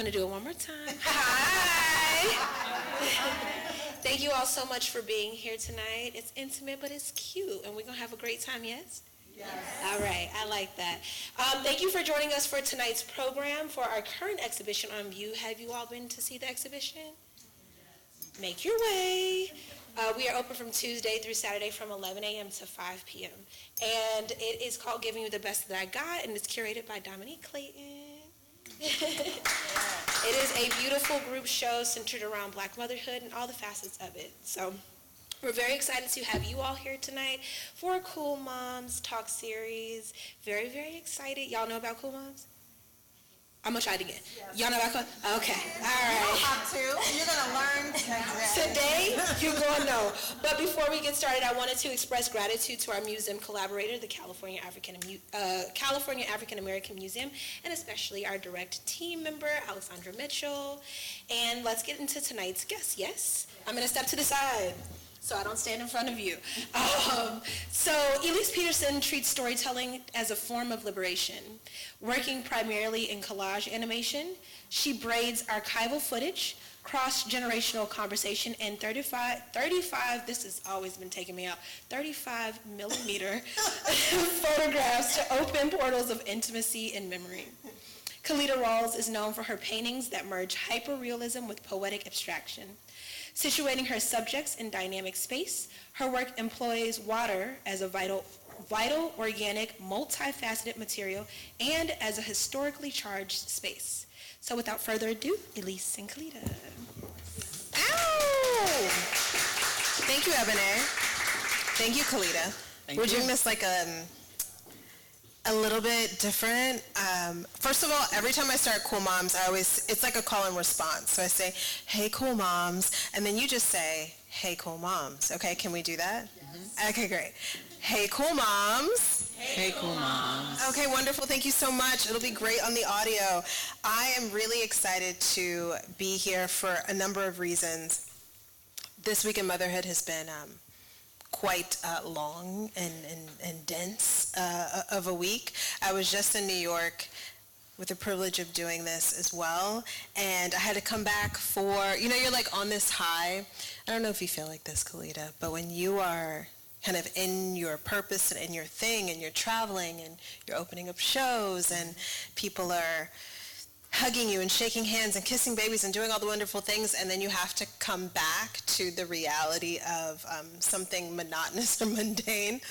going to do it one more time. Hi. Thank you all so much for being here tonight. It's intimate, but it's cute, and we're going to have a great time, yes? Yes. All right, I like that. Thank you for joining us for tonight's program for our current exhibition on view. Have you all been to see the exhibition? Make your way. We are open from Tuesday through Saturday from 11 a.m. to 5 p.m. And it is called Giving You the Best That I Got, and it's curated by Dominique Clayton. It is a beautiful group show centered around Black motherhood and all the facets of it. So we're very excited to have you all here tonight for a Cool Moms Talk series. Very, very excited. Y'all know about Cool Moms? I'm going to try it again. Yes. Y'all know about Cool Moms? Okay. All right. You don't have to. You're going to learn today. You're going to know. But before we get started, I wanted to express gratitude to our museum collaborator, the California African American Museum, and especially our direct team member, Alessandra Mitchell. And let's get into tonight's guest. Yes? I'm going to step to the side so I don't stand in front of you. So Elise Peterson treats storytelling as a form of liberation. Working primarily in collage animation, she braids archival footage, cross-generational conversation, and 35, this has always been taking me out, 35 millimeter photographs to open portals of intimacy and memory. Calida Rawles is known for her paintings that merge hyper-realism with poetic abstraction. Situating her subjects in dynamic space, her work employs water as a vital, organic, multifaceted material and as a historically charged space. So without further ado, Elise and Calida. Ow! Thank you, Ebony. Thank you, Calida. We're doing this like a little bit different. First of all, every time I start Cool Moms, it's like a call and response. So I say, hey, Cool Moms, and then you just say, hey, Cool Moms. Okay, can we do that? Yes. Okay, great. Hey, Cool Moms. Hey, Cool Moms. Okay, wonderful. Thank you so much. It'll be great on the audio. I am really excited to be here for a number of reasons. This week in motherhood has been quite long and dense of a week. I was just in New York with the privilege of doing this as well, and I had to come back for, you're like on this high. I don't know if you feel like this, Calida, but when you are kind of in your purpose and in your thing, and you're traveling and you're opening up shows and people are hugging you and shaking hands and kissing babies and doing all the wonderful things, and then you have to come back to the reality of something monotonous or mundane,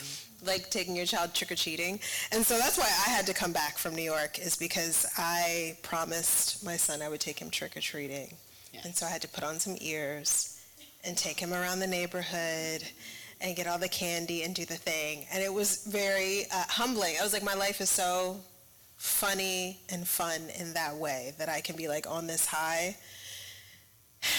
like taking your child trick-or-treating. And so that's why I had to come back from New York, is because I promised my son I would take him trick-or-treating. Yes. And so I had to put on some ears and take him around the neighborhood and get all the candy and do the thing. And it was very humbling. I was like, my life is so funny and fun in that way, that I can be like on this high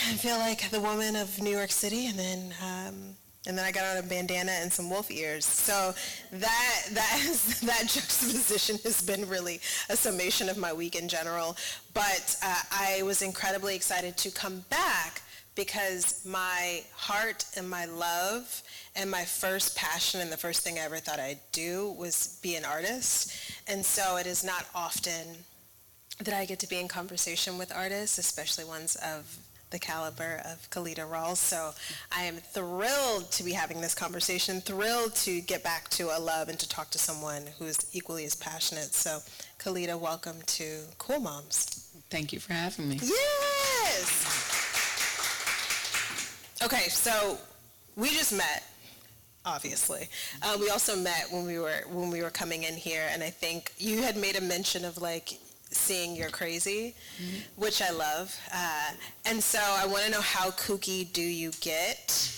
and feel like the woman of New York City, and then I got on a bandana and some wolf ears. So that juxtaposition has been really a summation of my week in general. But I was incredibly excited to come back, because my heart and my love and my first passion and the first thing I ever thought I'd do was be an artist. And so it is not often that I get to be in conversation with artists, especially ones of the caliber of Calida Rawles. So I am thrilled to be having this conversation, thrilled to get back to a love and to talk to someone who is equally as passionate. So Calida, welcome to Cool Moms. Thank you for having me. Yes! Okay, so we just met, obviously. We also met when we were coming in here, and I think you had made a mention of like seeing You're Crazy, mm-hmm. which I love. And so I want to know, how kooky do you get?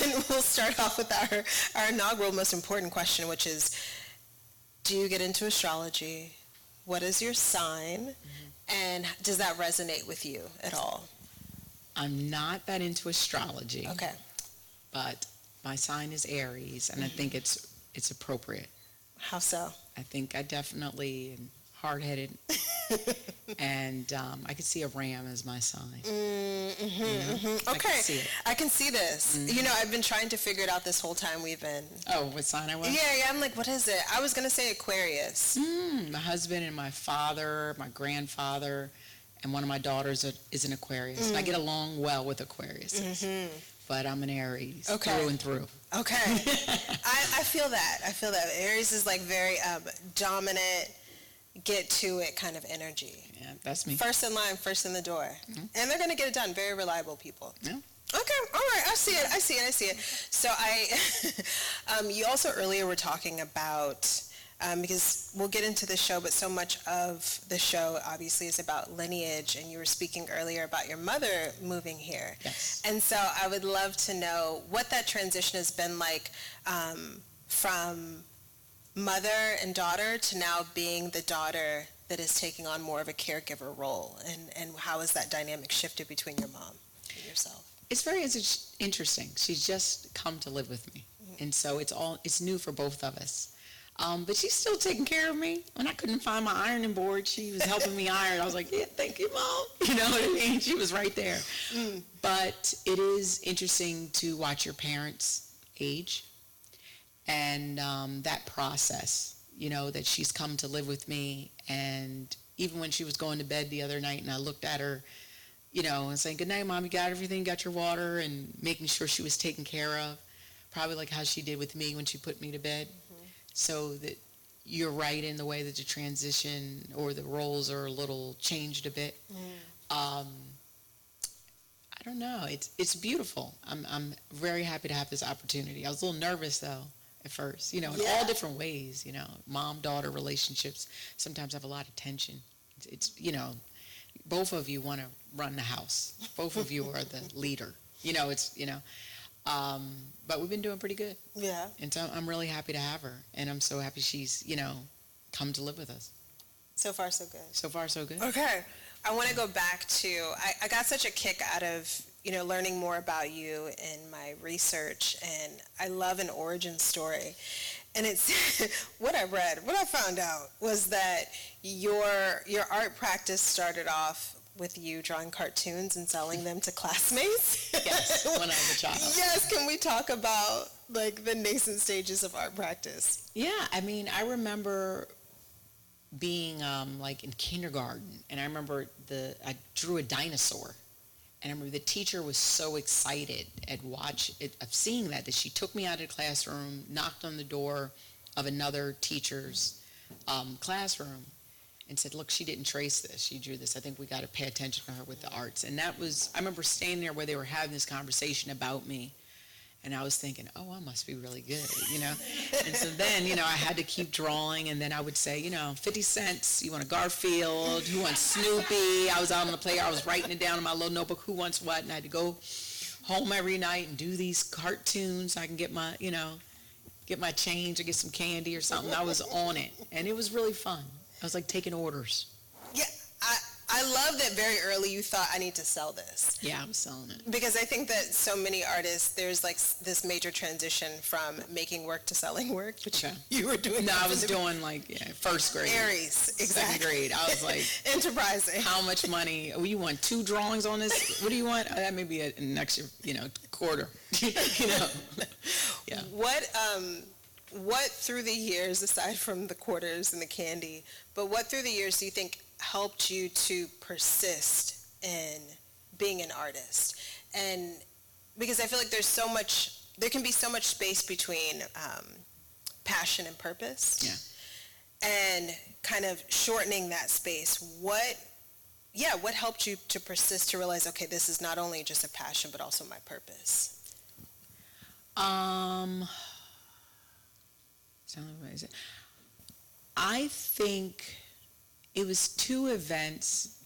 And we'll start off with our inaugural most important question, which is, do you get into astrology? What is your sign? Mm-hmm. And does that resonate with you at all? I'm not that into astrology. Okay. But my sign is Aries, and mm-hmm. I think it's appropriate. How so? I think I definitely am hard-headed And I could see a ram as my sign. Okay, I can see it. I can see this. You know, I've been trying to figure it out this whole time we've been. Oh, what sign I was? Yeah, I'm like, what is it? I was gonna say Aquarius. My husband and my father, my grandfather, and one of my daughters is an Aquarius. And I get along well with Aquariuses. But I'm an Aries, through and through. Okay. I feel that. I feel that. Aries is like very dominant, get to it kind of energy. Yeah, that's me. First in line, first in the door. And they're going to get it done. Very reliable people. Yeah. Okay, all right, I see it. So you also earlier were talking about, because we'll get into the show, but so much of the show obviously is about lineage, and you were speaking earlier about your mother moving here. Yes. And so I would love to know what that transition has been like from mother and daughter to now being the daughter that is taking on more of a caregiver role, and how has that dynamic shifted between your mom and yourself? It's very interesting. She's just come to live with me. And so it's new for both of us. But she's still taking care of me. When I couldn't find my ironing board, she was helping me iron. I was like, yeah, thank you, Mom. You know what I mean? She was right there. But it is interesting to watch your parents age and that process, you know, that she's come to live with me. And even when she was going to bed the other night and I looked at her, you know, and saying, good night, Mom, you got everything, got your water, and making sure she was taken care of, probably like how she did with me when she put me to bed. So that you're right in the way that the transition or the roles are a little changed a bit. I don't know. It's beautiful. I'm very happy to have this opportunity. I was a little nervous though at first, you know, in all different ways. You know, mom-daughter relationships sometimes have a lot of tension. It's you know, both of you want to run the house. Both of you are the leader. You know, it's you know. But we've been doing pretty good. Yeah. And so I'm really happy to have her. And I'm so happy she's, you know, come to live with us. So far, so good. So far, so good. Okay. I want to go back to, I got such a kick out of, you know, learning more about you in my research. And I love an origin story. And it's, what I found out was that your art practice started off with you drawing cartoons and selling them to classmates? Yes, when I was a child. Yes, can we talk about like the nascent stages of art practice? Yeah, I mean, I remember being like in kindergarten, and I remember I drew a dinosaur, and I remember the teacher was so excited of seeing that she took me out of the classroom, knocked on the door of another teacher's classroom, and said, look, she didn't trace this. She drew this. I think we got to pay attention to her with the arts. And I remember standing there where they were having this conversation about me. And I was thinking, oh, I must be really good, you know. And so then, you know, I had to keep drawing. And then I would say, you know, 50 cents, you want a Garfield? Who wants Snoopy? I was out on the playground. I was writing it down in my little notebook, who wants what? And I had to go home every night and do these cartoons so I can get my, you know, get my change or get some candy or something. I was on it. And it was really fun. I was like taking orders. Yeah, I love that very early you thought, I need to sell this. Yeah, I was selling it. Because I think that so many artists, there's like this major transition from making work to selling work, which you were doing. No, I was doing like first grade. Aries, exactly. Second grade. I was like, enterprising. How much money? Oh, you want 2 drawings on this? What do you want? That may be an extra, you know, quarter. You know. Yeah. What through the years, aside from the quarters and the candy, but what through the years do you think helped you to persist in being an artist? And because I feel like there can be so much space between passion and purpose. Yeah. And kind of shortening that space. What helped you to persist, to realize, okay, this is not only just a passion, but also my purpose? I think it was 2 events,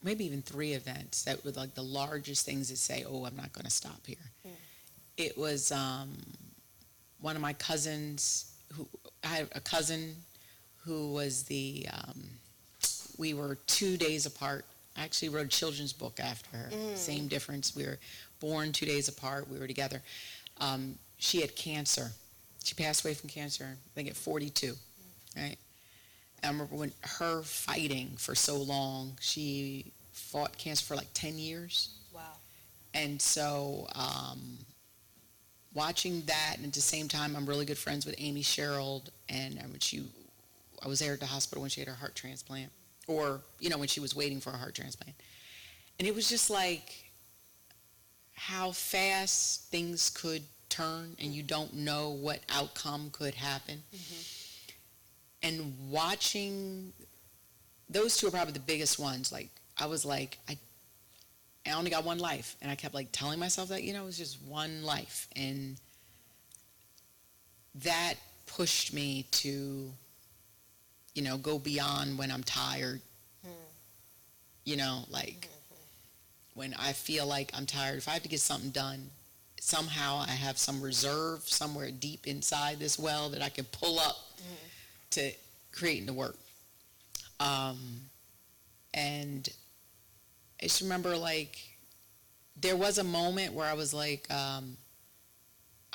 maybe even 3 events, that were like the largest things that say, oh, I'm not going to stop here. It was one of my cousins, I had a cousin who was we were 2 days apart. I actually wrote a children's book after her. Same difference. We were born 2 days apart. We were together. She had cancer. She passed away from cancer, I think at 42, right? I remember when her fighting for so long. She fought cancer for like 10 years. Wow. And so watching that, and at the same time, I'm really good friends with Amy Sherrill, and I was there at the hospital when she had her heart transplant, or, when she was waiting for a heart transplant. And it was just like how fast things could turn, and you don't know what outcome could happen. And watching, those two are probably the biggest ones. Like, I was like, I only got one life. And I kept like telling myself that, it was just one life. And that pushed me to, go beyond when I'm tired. When I feel like I'm tired, if I have to get something done, somehow I have some reserve somewhere deep inside this well that I can pull up to creating the work. And I just remember, like, there was a moment where I was like, I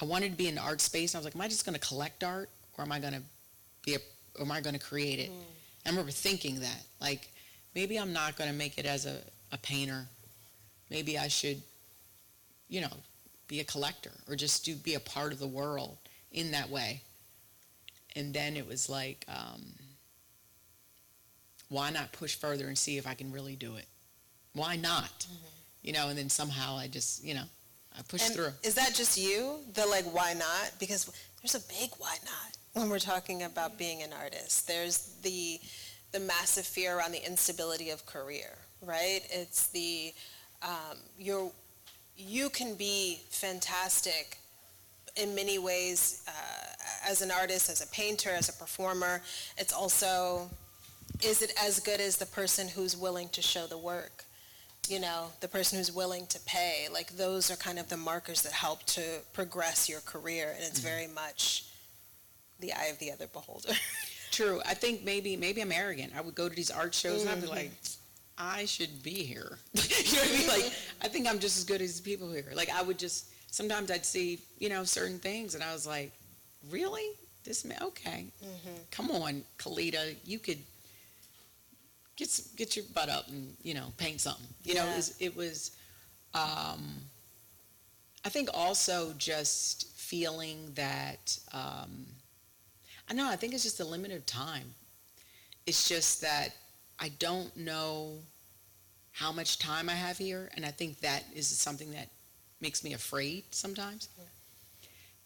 wanted to be in the art space. And I was like, am I just going to collect art, or am I going to create it? I remember thinking that, like, maybe I'm not going to make it as a painter. Maybe I should, be a collector, or just be a part of the world in that way. And then it was like, why not push further and see if I can really do it? Why not? And then somehow I just, I pushed through. Is that just you, the like, why not? Because there's a big why not when we're talking about being an artist. There's the massive fear around the instability of career, right? It's the, you can be fantastic in many ways as an artist, as a painter, as a performer. It's also, is it as good as the person who's willing to show the work? The person who's willing to pay. Like, those are kind of the markers that help to progress your career, and it's very much the eye of the other beholder. True. I think maybe I'm arrogant. I would go to these art shows and I'd be like, I should be here. You know what I mean? Like, I think I'm just as good as the people here. Like, I would just, sometimes I'd see, certain things, and I was like, really? This man? Okay. Come on, Calida, you could get your butt up and, paint something. It was I think also just feeling that, I think it's just a limited time. It's just that I don't know how much time I have here, and I think that is something that makes me afraid sometimes.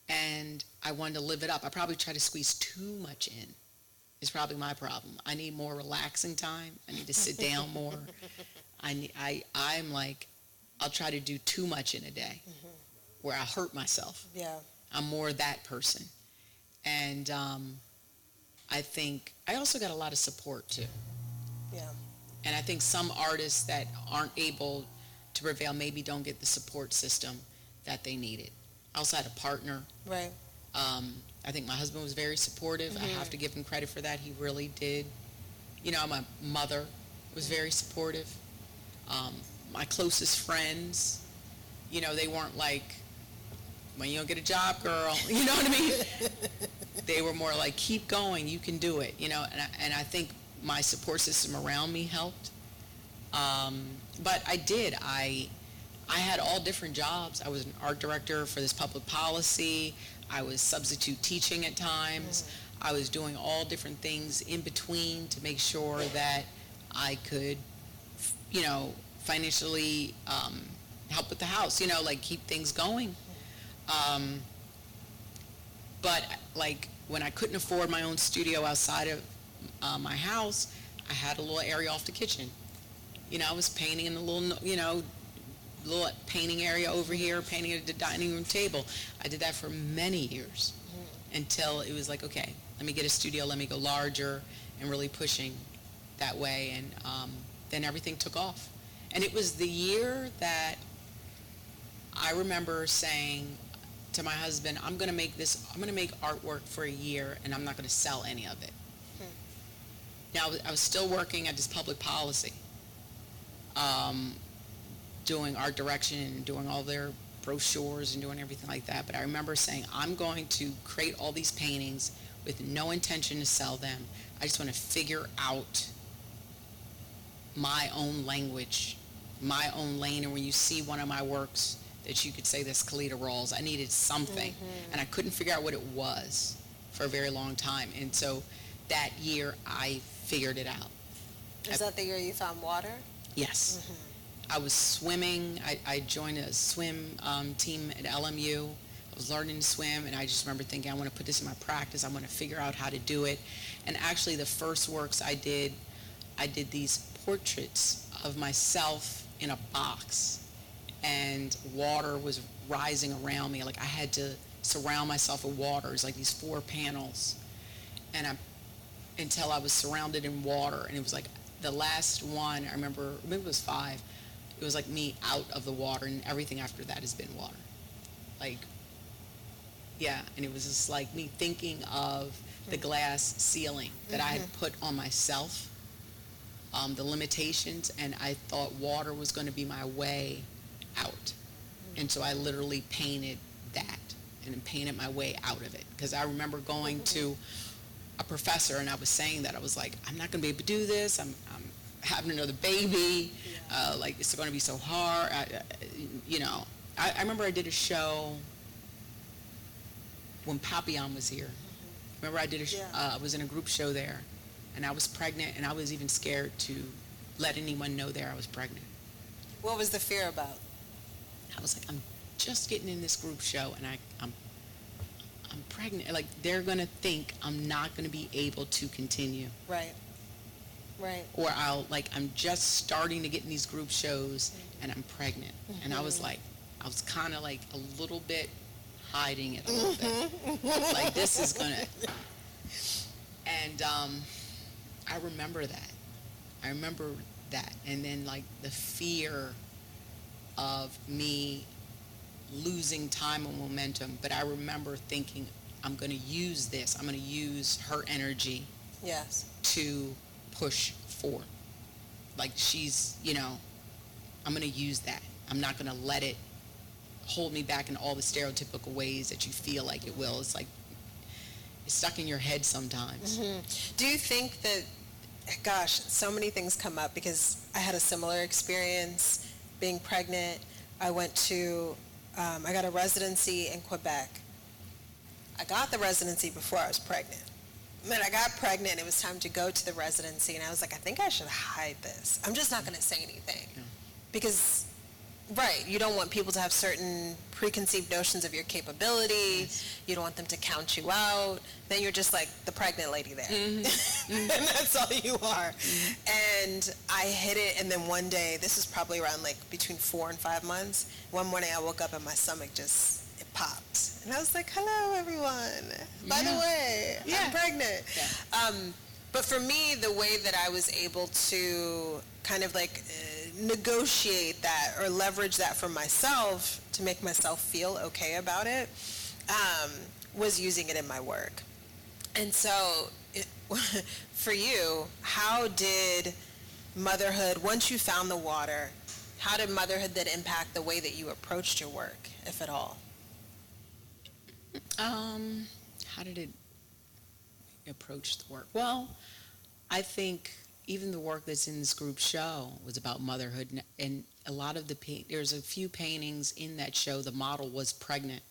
And I wanted to live it up. I probably try to squeeze too much in. It's probably my problem. I need more relaxing time. I need to sit down more. I'm like, I'll try to do too much in a day where I hurt myself. Yeah. I'm more that person. And I think I also got a lot of support too. Yeah. And I think some artists that aren't able to prevail maybe don't get the support system that they needed. I also had a partner. Right. I think my husband was very supportive. I have to give him credit for that. He really did. My mother was very supportive. My closest friends, they weren't like, when you don't get a job, girl, you know what I mean? They were more like, keep going, you can do it, and I think my support system around me helped. But I did. I had all different jobs. I was an art director for this public policy. I was substitute teaching at times. I was doing all different things in between to make sure that I could, financially help with the house, like keep things going. But like when I couldn't afford my own studio outside of my house, I had a little area off the kitchen. I was painting in the little, little painting area over here, painting at the dining room table. I did that for many years until it was like, okay, let me get a studio, let me go larger, and really pushing that way. And then everything took off. And it was the year that I remember saying to my husband, I'm going to make artwork for a year, and I'm not going to sell any of it. Now, I was still working at this public policy, doing art direction and doing all their brochures and doing everything like that. But I remember saying, I'm going to create all these paintings with no intention to sell them. I just want to figure out my own language, my own lane. And when you see one of my works that you could say this Calida Rawles, I needed something, and I couldn't figure out what it was for a very long time. And so that year I figured it out. Is that the year you found water? Yes. I was swimming. I joined a swim team at LMU. I was learning to swim, and I just remember thinking, I want to put this in my practice. I want to figure out how to do it. And actually, the first works I did these portraits of myself in a box, and water was rising around me. Like, I had to surround myself with water. It was like these 4 panels, and until I was surrounded in water. And it was like the last one, I remember, maybe it was 5. It was like me out of the water, and everything after that has been water. Like, yeah, and it was just like me thinking of the glass ceiling that I had put on myself, the limitations, and I thought water was going to be my way out. And so I literally painted that and painted my way out of it. Because I remember going to a professor, and I was saying that. I was like, I'm not going to be able to do this. I'm having another baby. Like, it's going to be so hard. I remember I did a show when Papillon was here. Remember I did I was in a group show there, and I was pregnant, and I was even scared to let anyone know there I was pregnant. What was the fear about? I was like, I'm just getting in this group show, and I'm pregnant. Like, they're going to think I'm not going to be able to continue. Right. Or I'm just starting to get in these group shows, and I'm pregnant. And I was kind of like a little bit hiding it a little bit. Like, this is going to... And I remember that. And then, like, the fear of me losing time and momentum. But I remember thinking, I'm going to use this. I'm going to use her energy to push forward. Like, she's, I'm going to use that. I'm not going to let it hold me back in all the stereotypical ways that you feel like it will. It's like, it's stuck in your head sometimes. Do you think that, gosh, so many things come up because I had a similar experience being pregnant. I went to, I got a residency in Quebec. I got the residency before I was pregnant. Then I got pregnant, and it was time to go to the residency, and I was like, I think I should hide this. I'm just not going to say anything. Because, right, you don't want people to have certain preconceived notions of your capability. You don't want them to count you out. Then you're just like the pregnant lady there. And that's all you are. And I hid it, and then one day, this was probably around like between 4 and 5 months, one morning I woke up and my stomach it popped. And I was like, hello, everyone. By the way, I'm pregnant. But for me, the way that I was able to kind of like negotiate that or leverage that for myself to make myself feel okay about it was using it in my work. And so for you, how did motherhood, once you found the water, how did motherhood then impact the way that you approached your work, if at all? How did it approach the work? Well, I think even the work that's in this group show was about motherhood, and a lot of there's a few paintings in that show, the model was pregnant.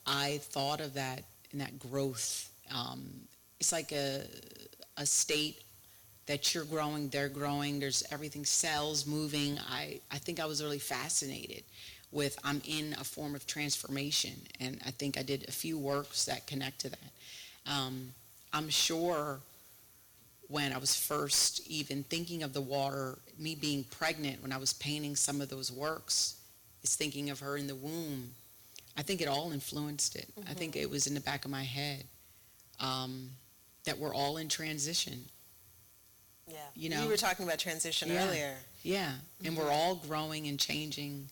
I thought of that in that growth. It's like a state that you're growing, they're growing, there's everything, cells moving. I think I was really fascinated with I'm in a form of transformation, and I think I did a few works that connect to that. I'm sure when I was first even thinking of the water, me being pregnant, when I was painting some of those works, is thinking of her in the womb. I think it all influenced it. I think it was in the back of my head that we're all in transition. Yeah. You were talking about transition earlier. Yeah, and we're all growing and changing,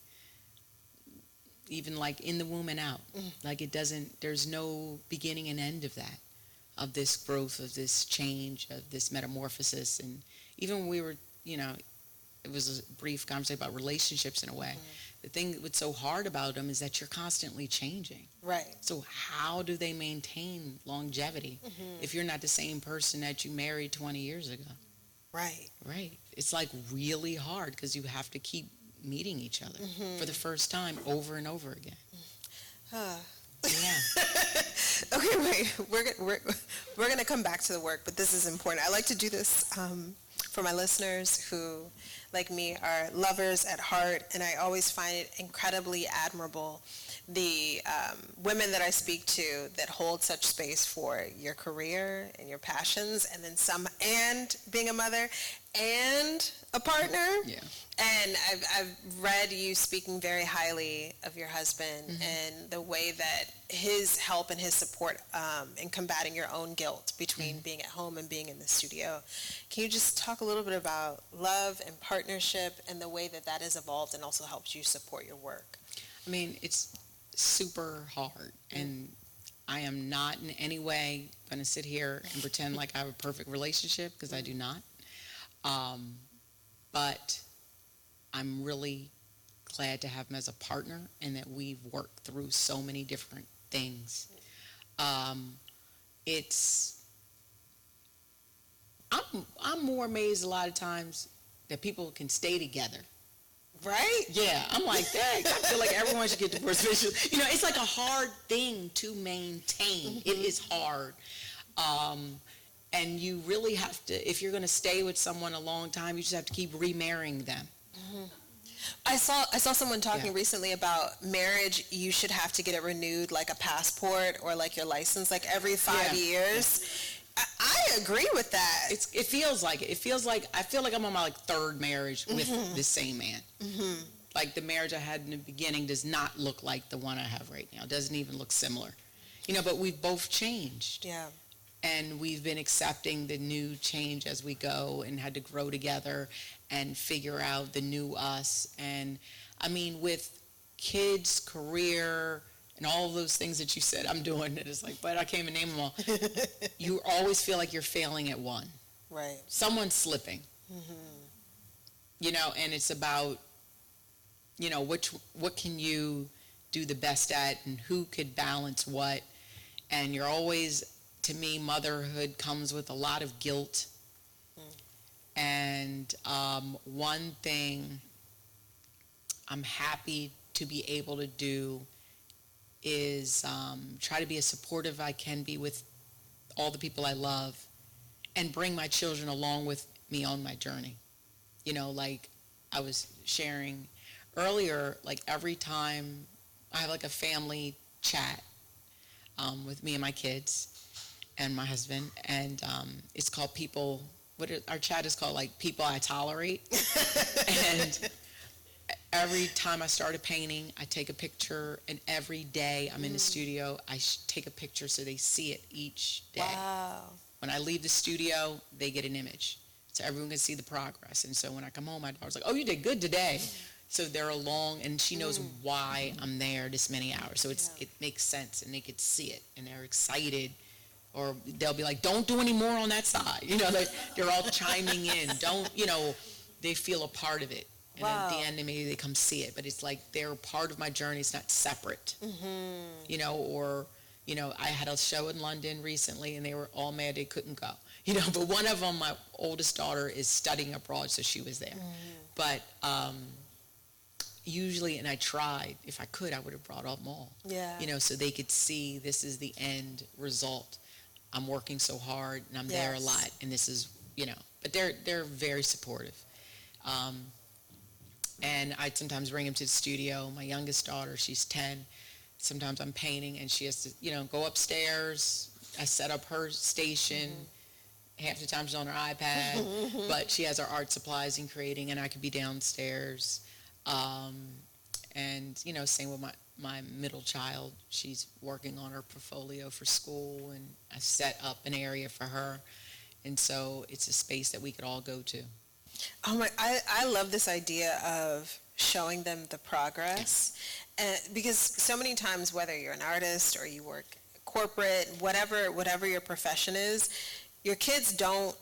even like in the womb and out. Like there's no beginning and end of that, of this growth, of this change, of this metamorphosis. And even when we were, it was a brief conversation about relationships in a way, the thing that's so hard about them is that you're constantly changing. Right. So how do they maintain longevity if you're not the same person that you married 20 years ago? Right. Right. It's like really hard because you have to keep meeting each other for the first time over and over again. Yeah. Okay, wait. We're gonna come back to the work, but this is important. I like to do this for my listeners who, like me, are lovers at heart, and I always find it incredibly admirable the women that I speak to that hold such space for your career and your passions, and then and being a mother and a partner. Yeah. And I've read you speaking very highly of your husband and the way that his help and his support in combating your own guilt between being at home and being in the studio. Can you just talk a little bit about love and partnership and the way that that has evolved and also helps you support your work? I mean, it's super hard, and I am not in any way going to sit here and pretend like I have a perfect relationship, because I do not. But I'm really glad to have him as a partner and that we've worked through so many different things. I'm more amazed a lot of times that people can stay together. Right? Yeah, I'm like, dang, I feel like everyone should get divorced. You know, it's like a hard thing to maintain. It is hard. And you really have to, if you're going to stay with someone a long time, you just have to keep remarrying them. I saw someone talking recently about marriage. You should have to get it renewed, like a passport or like your license, like every 5 years. I agree with that. It feels like it. It feels like, I feel like I'm on my third marriage with the same man. Like the marriage I had in the beginning does not look like the one I have right now. It doesn't even look similar. You know, but we've both changed. Yeah. And we've been accepting the new change as we go and had to grow together and figure out the new us. And I mean, with kids, career, and all of those things that you said I'm doing, it is like, but I can't even name them all. You always feel like you're failing at one. Right. Someone's slipping. You know, and it's about, you know, what can you do the best at and who could balance what. And you're always, to me, motherhood comes with a lot of guilt. And one thing I'm happy to be able to do is try to be as supportive I can be with all the people I love and bring my children along with me on my journey. You know, like I was sharing earlier, like every time I have like a family chat with me and my kids and my husband, and it's called our chat is called like People I Tolerate. And every time I start a painting, I take a picture, and every day I'm in the studio, I take a picture so they see it each day. Wow. When I leave the studio, they get an image, so everyone can see the progress. And so when I come home, my daughter's like, oh, you did good today. So they're along, and she knows why I'm there this many hours. So it makes sense, and they could see it, and they're excited. Or they'll be like, don't do any more on that side. You know, they're all chiming in. Don't, you know, they feel a part of it. And at the end, maybe they come see it. But it's like they're part of my journey. It's not separate. You know, or, you know, I had a show in London recently, and they were all mad they couldn't go. You know, but one of them, my oldest daughter, is studying abroad, so she was there. But usually, and I tried, if I could, I would have brought them all. Yeah. You know, so they could see this is the end result. I'm working so hard, and I'm there a lot, and this is, you know, but they're very supportive. And I sometimes bring them to the studio. My youngest daughter, she's 10. Sometimes I'm painting, and she has to, you know, go upstairs. I set up her station. Half the time she's on her iPad, but she has her art supplies and creating, and I could be downstairs. And, you know, same with my middle child. She's working on her portfolio for school, and I set up an area for her. And so it's a space that we could all go to. Oh my, I love this idea of showing them the progress. Because so many times, whether you're an artist or you work corporate, whatever your profession is, your kids don't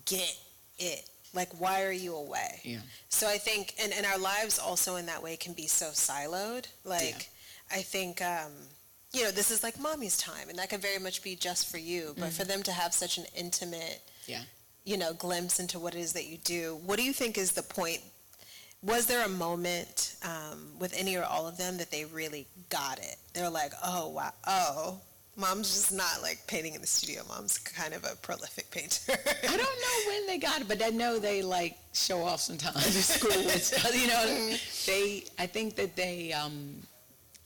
get it. Like, why are you away? Yeah. So I think, and our lives also in that way can be so siloed. Like, I think, this is like mommy's time, and that could very much be just for you. But for them to have such an intimate, glimpse into what it is that you do, what do you think is the point? Was there a moment with any or all of them that they really got it? They're like, oh, wow, oh, Mom's just not like painting in the studio. Mom's kind of a prolific painter. I don't know when they got it, but I know they like show off sometimes at school and stuff. I think that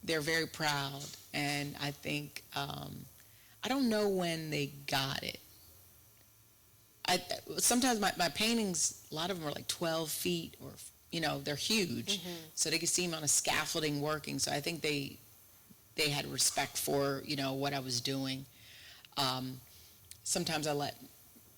they're very proud, and I think I don't know when they got it. Sometimes my paintings, a lot of them are like 12 feet or they're huge, so they could see them on a scaffolding working. So I think they had respect for what I was doing. Sometimes I let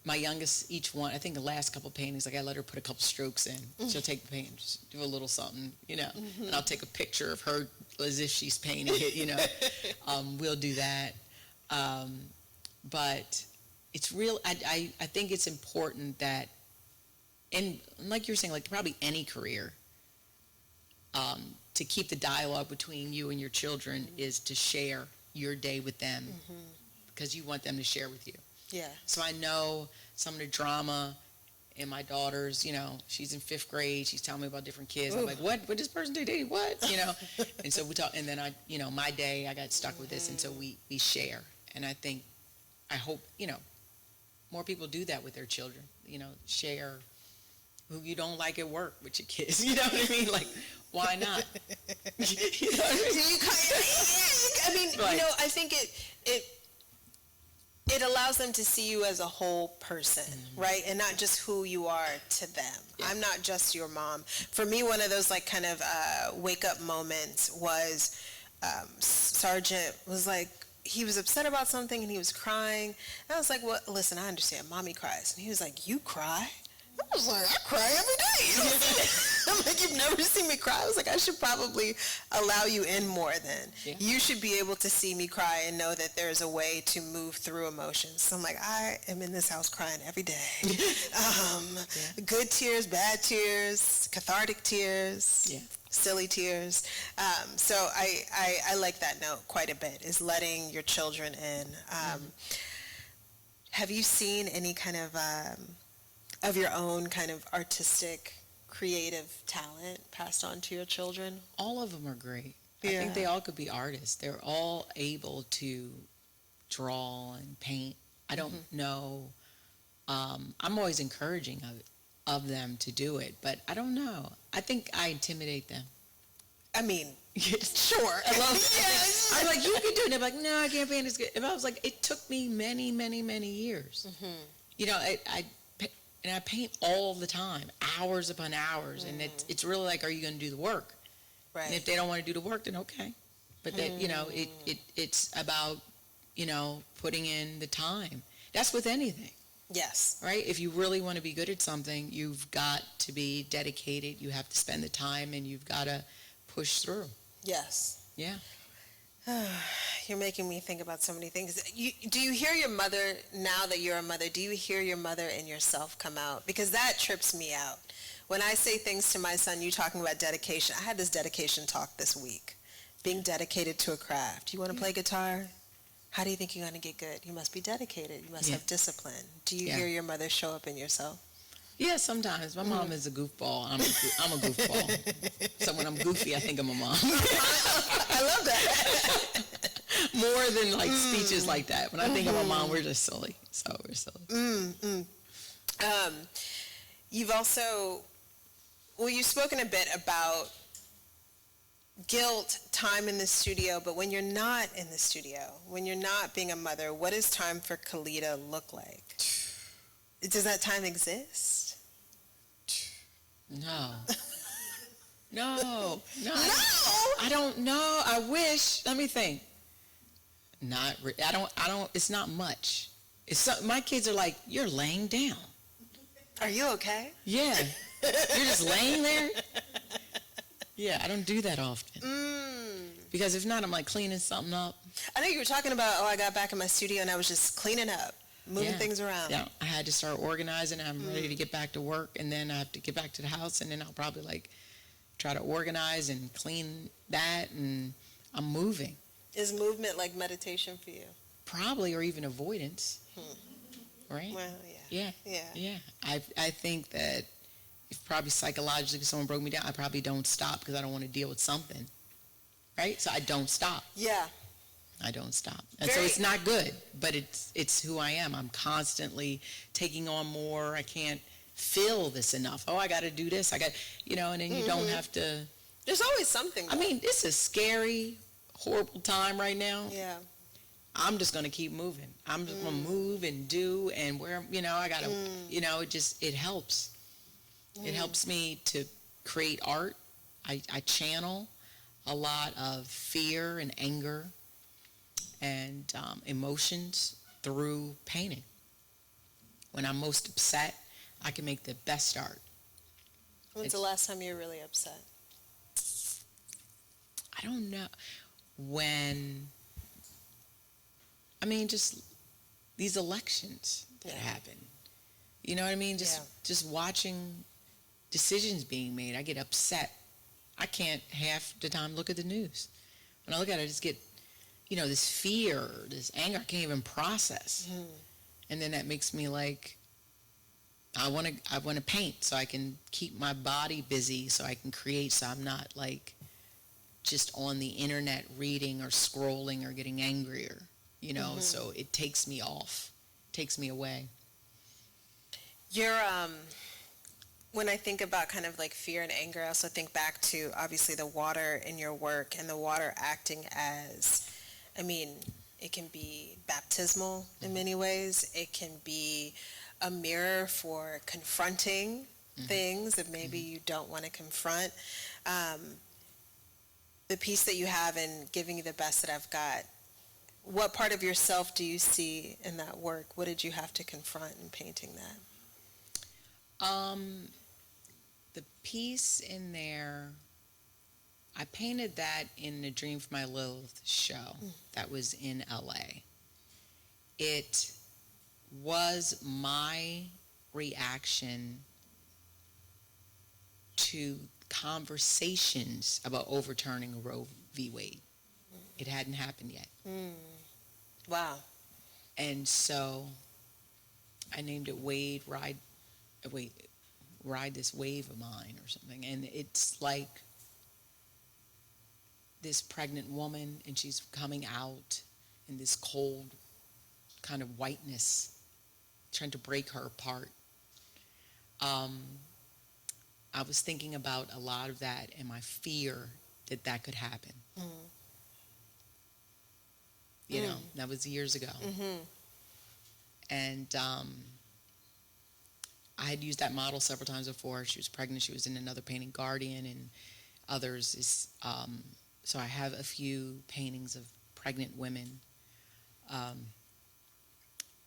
my youngest, each one, I think the last couple paintings, like I let her put a couple strokes in. She'll take the paint and just do a little something, and I'll take a picture of her as if she's painting it. We'll do that, but it's real. I think it's important that, and like you're saying, like probably any career, to keep the dialogue between you and your children is to share your day with them, because you want them to share with you. Yeah. So I know some of the drama in my daughter's, she's in 5th grade. She's telling me about different kids. I'm like, what this person did? What? And so we talk, and then my day, I got stuck with this. And so we share. And I hope, more people do that with their children, share who you don't like at work with your kids. You know what I mean? Like, why not? You know what I mean? Right. I think it allows them to see you as a whole person, right? And not just who you are to them. Yeah. I'm not just your mom. For me, one of those like kind of wake up moments was Sergeant was like, he was upset about something and he was crying. And I was like, well, listen, I understand. Mommy cries. And he was like, you cry? I was like, I cry every day. I'm like, you've never seen me cry? I was like, I should probably allow you in more then. Yeah. You should be able to see me cry and know that there's a way to move through emotions. So I'm like, I am in this house crying every day. Good tears, bad tears, cathartic tears, silly tears. So I like that note quite a bit, is letting your children in. Have you seen any kind of your own kind of artistic, creative talent passed on to your children? All of them are great. Yeah. I think they all could be artists. They're all able to draw and paint. I don't know. I'm always encouraging of them to do it, but I don't know. I think I intimidate them. I mean, sure. I love yes. I'm like, you can do it. And they're like, no, I can't paint as good. And I was like, it took me many, many, many years. And I paint all the time, hours upon hours, and it's really like, are you going to do the work? Right. And if they don't want to do the work, then okay. But that it's about putting in the time. That's with anything. Yes. Right. If you really want to be good at something, you've got to be dedicated. You have to spend the time, and you've got to push through. Yes. Yeah. You're making me think about so many things. Do you hear your mother, now that you're a mother, do you hear your mother and yourself come out? Because that trips me out. When I say things to my son, you talking about dedication. I had this dedication talk this week. Being dedicated to a craft. You want to play guitar? How do you think you're going to get good? You must be dedicated. You must have discipline. Do you hear your mother show up in yourself? Yeah, sometimes. My mom is a goofball. I'm a goofball. So when I'm goofy, I think I'm a mom. I love that. More than like speeches like that. When I think of my mom, we're just silly. So we're silly. You've also, you've spoken a bit about guilt, time in the studio, but when you're not in the studio, when you're not being a mother, what does time for Calida look like? Does that time exist? No. No. I don't know. I wish. Let me think. I don't, it's not much. My kids are like, you're laying down. Are you okay? Yeah. You're just laying there? Yeah, I don't do that often. Because if not, I'm like cleaning something up. I think you were talking about, I got back in my studio and I was just cleaning up. moving things around. Yeah, I had to start organizing. I'm ready to get back to work, and then I have to get back to the house, and then I'll probably like try to organize and clean that, and I'm moving. Is movement like meditation for you? Probably, or even avoidance, right? Well, Yeah. I think that if probably psychologically someone broke me down, I probably don't stop because I don't want to deal with something, right? So I don't stop. Yeah. I don't stop. And so it's not good, but it's who I am. I'm constantly taking on more. I can't feel this enough. Oh, I got to do this. I got, and then you don't have to. There's always something, though. I mean, it's a scary, horrible time right now. Yeah. I'm just going to keep moving. I'm just going to move and do, and where, I got to, it helps. It helps me to create art. I channel a lot of fear and anger and emotions through painting. When I'm most upset, I can make the best art. When's the last time you were really upset? I don't know. Just these elections that happen. You know what I mean? Just watching decisions being made, I get upset. I can't half the time look at the news. When I look at it, I just get, this fear, this anger I can't even process. And then that makes me like, I want to paint so I can keep my body busy, so I can create, so I'm not like just on the internet reading or scrolling or getting angrier, so it takes me off, takes me away. You're, when I think about kind of like fear and anger, I also think back to obviously the water in your work, and the water acting as, it can be baptismal in many ways. It can be a mirror for confronting things that maybe you don't want to confront. The piece that you have in Giving You the Best That I've Got, what part of yourself do you see in that work? What did you have to confront in painting that? The piece in there, I painted that in A Dream for My Lilith show that was in LA. It was my reaction to conversations about overturning Roe v. Wade. It hadn't happened yet. Wow. And so I named it Ride This Wave of Mine or something. And it's like this pregnant woman, and she's coming out in this cold kind of whiteness, trying to break her apart. I was thinking about a lot of that and my fear that could happen. That was years ago. And I had used that model several times before. She was pregnant. She was in another painting, Guardian, and others. So I have a few paintings of pregnant women.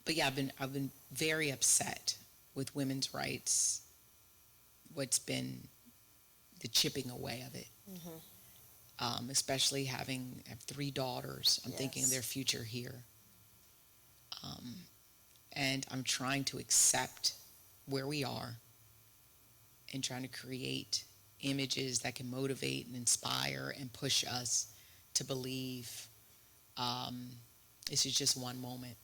But yeah, I've been very upset with women's rights. What's been the chipping away of it. Especially I have 3 daughters. I'm thinking of their future here. And I'm trying to accept where we are and trying to create images that can motivate and inspire and push us to believe this is just one moment.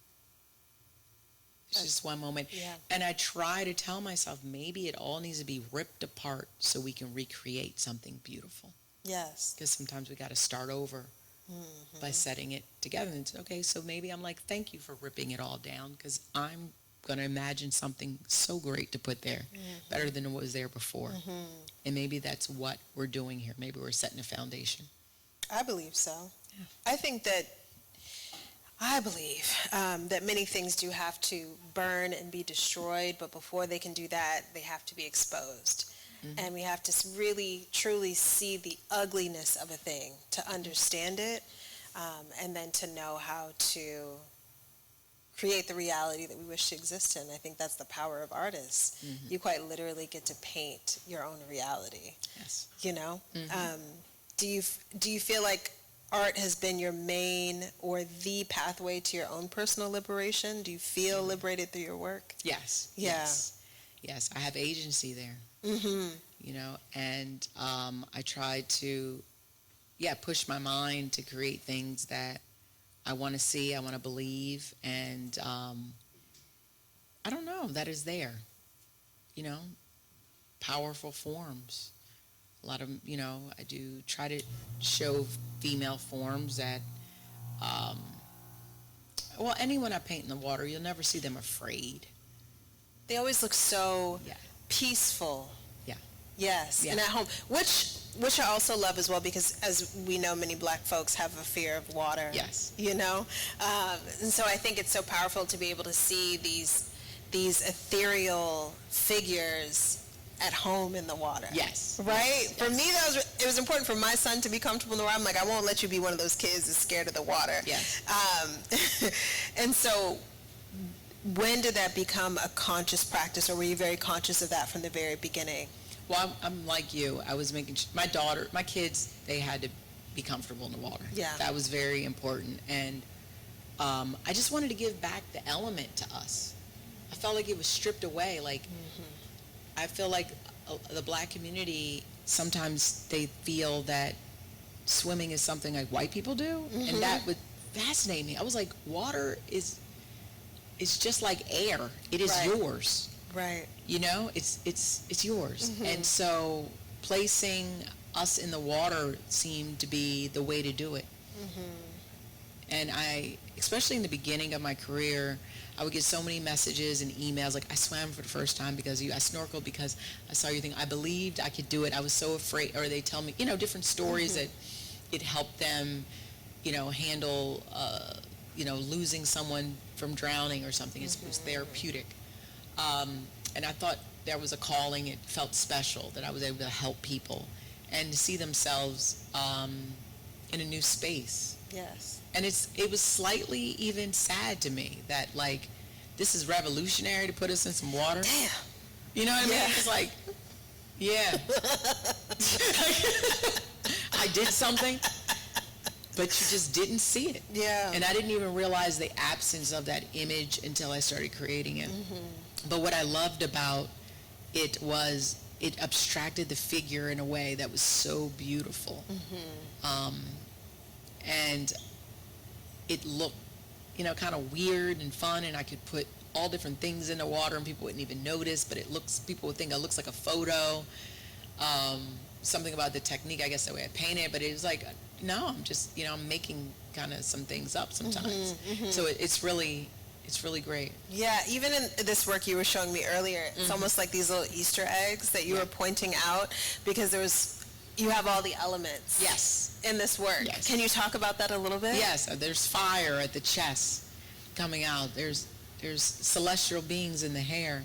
It's just one moment. Yeah. And I try to tell myself maybe it all needs to be ripped apart so we can recreate something beautiful. Yes. Because sometimes we got to start over by setting it together. And it's okay, so maybe I'm like, thank you for ripping it all down, because I'm going to imagine something so great to put there, better than what was there before. And maybe that's what we're doing here. Maybe we're setting a foundation. I believe so. Yeah. I believe that many things do have to burn and be destroyed, but before they can do that, they have to be exposed. And we have to really, truly see the ugliness of a thing to understand it, and then to know how to create the reality that we wish to exist in. I think that's the power of artists. You quite literally get to paint your own reality. Yes. Do you feel like art has been your main or the pathway to your own personal liberation? Do you feel liberated through your work? Yes. Yeah. Yes, I have agency there. You know, and I try to, push my mind to create things that I want to see, I want to believe, and I don't know, that is there. You know, powerful forms. A lot of, you know, I do try to show female forms that, well, anyone I paint in the water, you'll never see them afraid. They always look so Yeah. peaceful. Yeah. Yes, Yeah. and at home, which I also love as well, because as we know, many Black folks have a fear of water. Yes. You know, and so I think it's so powerful to be able to see these ethereal figures at home in the water. Yes. Right? Yes. For me, it was important for my son to be comfortable in the water. I'm like, I won't let you be one of those kids that's scared of the water. Yes. And so when did that become a conscious practice, or were you very conscious of that from the very beginning? Well, I'm like you. I was making my kids, they had to be comfortable in the water. Yeah. That was very important. And I just wanted to give back the element to us. I felt like it was stripped away. Like, I feel like the Black community, sometimes they feel that swimming is something like white people do. And that would fascinate me. I was like, water is just like air. It is Right. yours. Right. You know, it's yours. And so placing us in the water seemed to be the way to do it. And I, especially in the beginning of my career, I would get so many messages and emails like, I swam for the first time because of you. I snorkeled because I saw your thing. I believed I could do it. I was so afraid. Or they tell me, you know, different stories that it helped them, you know, handle, you know, losing someone from drowning or something. It was therapeutic. And I thought there was a calling. It felt special that I was able to help people and to see themselves in a new space. Yes. And it was slightly even sad to me that, like, this is revolutionary to put us in some water. Damn. You know what I mean? Yeah. It's like, yeah. I did something, but you just didn't see it. Yeah. And I didn't even realize the absence of that image until I started creating it. But what I loved about it was it abstracted the figure in a way that was so beautiful. And it looked, you know, kind of weird and fun, and I could put all different things in the water and people wouldn't even notice, but people would think it looks like a photo. Something about the technique, I guess, the way I painted it, but it was like, no, I'm just, you know, I'm making kind of some things up sometimes. So it's really great. Yeah, even in this work you were showing me earlier, it's almost like these little Easter eggs that you were pointing out, because you have all the elements. Yes. In this work. Yes. Can you talk about that a little bit? Yes, there's fire at the chest coming out. There's celestial beings in the hair.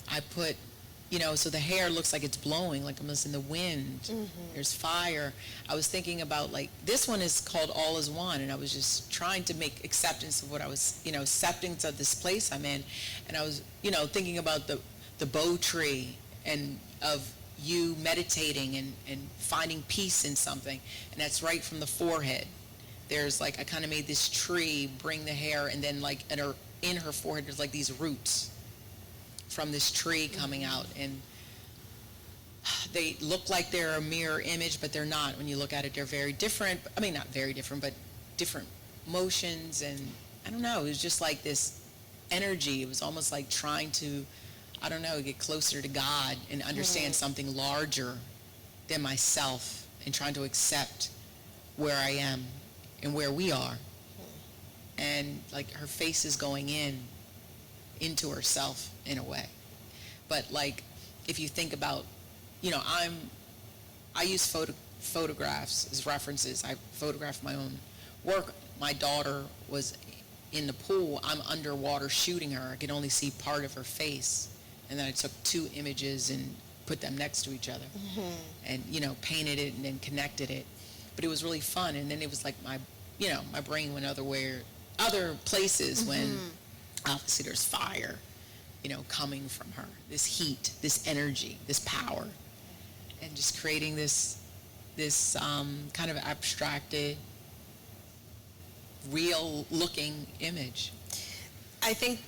I put, you know, so the hair looks like it's blowing, like almost in the wind. There's fire. I was thinking about, like, this one is called All Is One, and I was just trying to make acceptance of what I was, you know, acceptance of this place I'm in. And I was, you know, thinking about the bow tree and of you meditating and finding peace in something, and that's right from the forehead. There's like, I kind of made this tree bring the hair, and then like in her forehead there's like these roots from this tree coming out, and they look like they're a mirror image, but they're not. When you look at it, they're very different. I mean, not very different, but different motions, and I don't know, it was just like this energy. It was almost like trying to, I don't know, get closer to God and understand something larger than myself, and trying to accept where I am and where we are. And like her face is going into herself in a way. But like, if you think about, you know, I use photographs as references. I photographed my own work. My daughter was in the pool. I'm underwater shooting her. I could only see part of her face. And then I took two images and put them next to each other, and, you know, painted it and then connected it. But it was really fun. And then it was like my brain went other places when obviously there's fire, you know, coming from her, this heat, this energy, this power, and just creating this this kind of abstracted, real-looking image. I think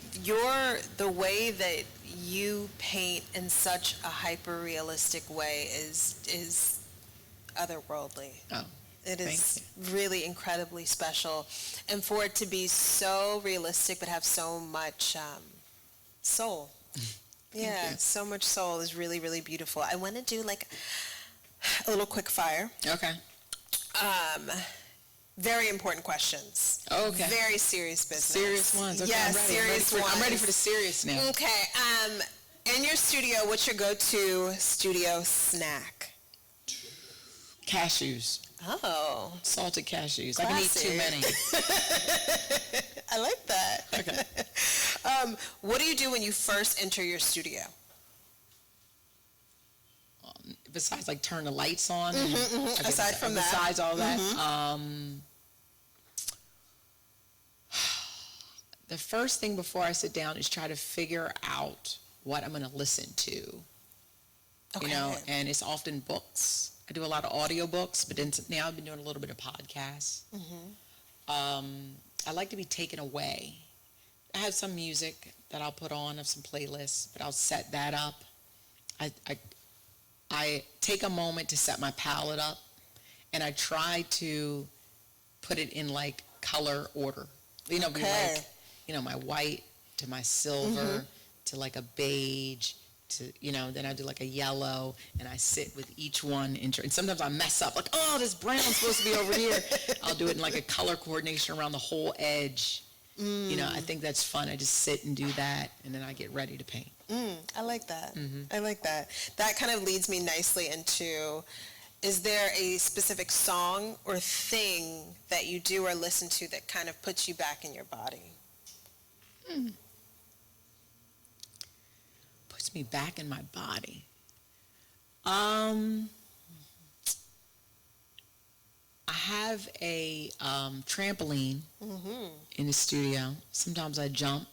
the way that you paint in such a hyper-realistic way is otherworldly. Oh, It is thank really incredibly special. And for it to be so realistic but have so much soul. Yeah, you. so much soul is really, really beautiful. I want to do like a little quick fire. Okay. Very important questions. Okay. Very serious business. Serious ones. Okay, Yes, I'm ready. serious ones. I'm ready for the serious now. Okay. In your studio, what's your go-to studio snack? Cashews. Oh. Salted cashews. I can eat too many. I like that. Okay. What do you do when you first enter your studio? Besides, like, turn the lights on. Okay, aside from that. Besides all that. The first thing before I sit down is try to figure out what I'm going to listen to. Okay. You know, and it's often books. I do a lot of audio books, but then now I've been doing a little bit of podcasts. I like to be taken away. I have some music that I'll put on of some playlists, but I'll set that up. I take a moment to set my palette up, and I try to put it in like color order. You know, be like, you know, my white to my silver to like a beige to, you know, then I do like a yellow, and I sit with each one. And sometimes I mess up, like, oh, this brown's supposed to be over here. I'll do it in like a color coordination around the whole edge. You know, I think that's fun. I just sit and do that, and then I get ready to paint. I like that. I like that. That kind of leads me nicely into, is there a specific song or thing that you do or listen to that kind of puts you back in your body? Puts me back in my body. I have a trampoline in the studio. Sometimes I jump.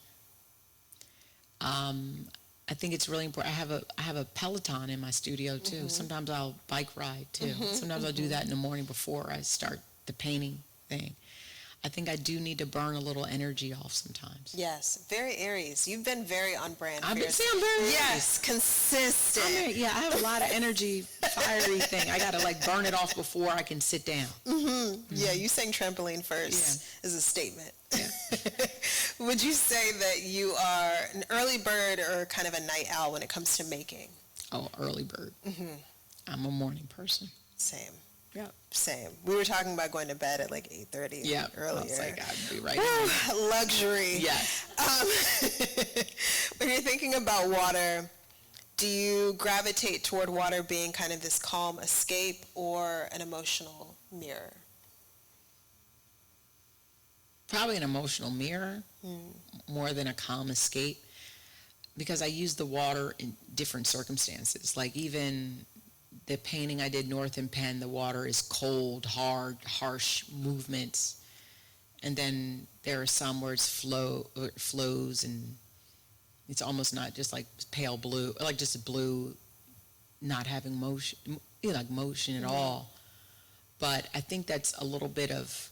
I think it's really important. I have a Peloton in my studio too. Sometimes I'll bike ride too. Sometimes I'll do that in the morning before I start the painting thing. I think I do need to burn a little energy off sometimes. Yes, very Aries. You've been very on brand. I'm very Yes, consistent. I have a lot of energy, fiery thing. I got to like burn it off before I can sit down. Yeah, you saying trampoline first is a statement. Yeah. Would you say that you are an early bird or kind of a night owl when it comes to making? Oh, early bird. I'm a morning person. Same. Yeah. Same. We were talking about going to bed at like 8:30 earlier. I was like, I'd be right Woo, luxury. Yes. When you're thinking about water, do you gravitate toward water being kind of this calm escape or an emotional mirror? Probably an emotional mirror more than a calm escape, because I use the water in different circumstances. Like even the painting I did north in Penn, the water is cold, hard, harsh movements. And then there are some where it flows, and it's almost not just like pale blue, like just a blue, not having motion, like motion at all. But I think that's a little bit of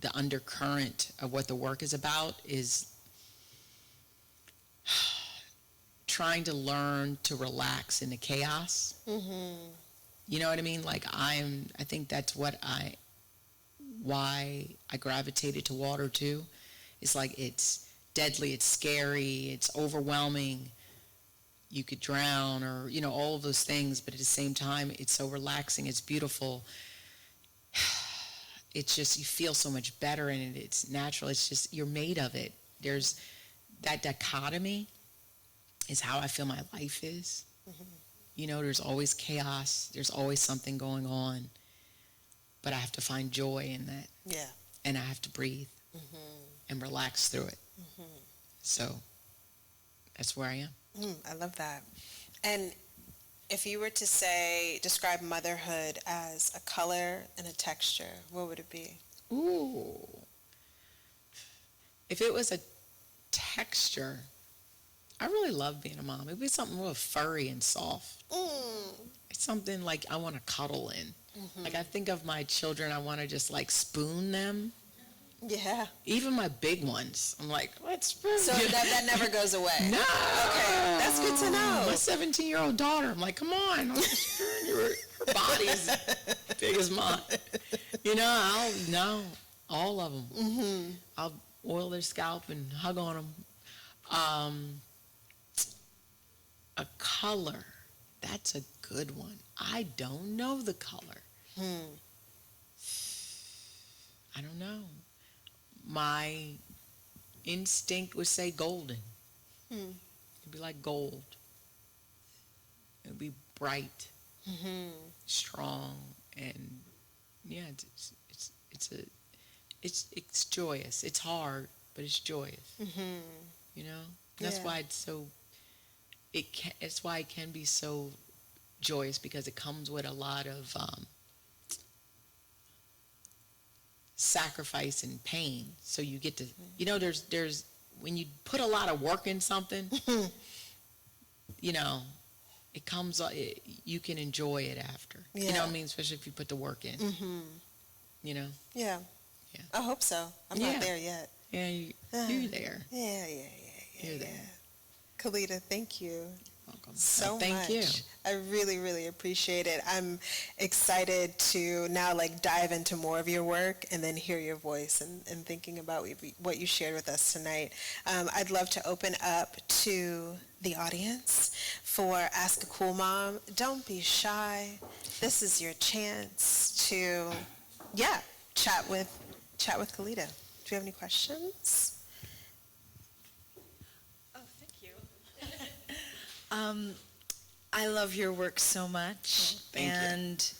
the undercurrent of what the work is about, is trying to learn to relax in the chaos. You know what I mean? Like I think that's why I gravitated to water too. It's like it's deadly, it's scary, it's overwhelming. You could drown, or, you know, all of those things, but at the same time, it's so relaxing, it's beautiful. It's just, you feel so much better in it. It's natural. It's just, you're made of it. There's that dichotomy is how I feel my life is. You know, there's always chaos. There's always something going on. But I have to find joy in that. Yeah. And I have to breathe and relax through it. So that's where I am. I love that. And if you were to describe motherhood as a color and a texture, what would it be? Ooh. If it was a texture, I really love being a mom. It'd be something real furry and soft. It's something like I want to cuddle in. Like I think of my children, I want to just like spoon them. Yeah. Even my big ones, I'm like, let's spoon. So that never goes away. No. Okay, that's good to know. My 17-year-old daughter, I'm like, come on, I'm spoon you. Her body's big as mine. You know, all of them. I'll oil their scalp and hug on them. A color, that's a good one. I don't know the color. I don't know. My instinct would say golden. It'd be like gold. It'd be bright, strong, and yeah, it's joyous. It's hard, but it's joyous. You know, that's why it's so. It's why it can be so joyous, because it comes with a lot of sacrifice and pain. So you get to, you know, there's when you put a lot of work in something, you know, it comes, you can enjoy it after. You know what I mean? Especially if you put the work in. You know? Yeah. Yeah. I hope so. I'm not there yet. Yeah, you're there. Yeah. You're there. Calida, thank you. Welcome. So Thank much. you. I really, really appreciate it. I'm excited to now dive into more of your work and then hear your voice and thinking about what you shared with us tonight. I'd love to open up to the audience for Ask a Cool Mom. Don't be shy. This is your chance to, chat with Calida. Do you have any questions? I love your work so much, thank you. and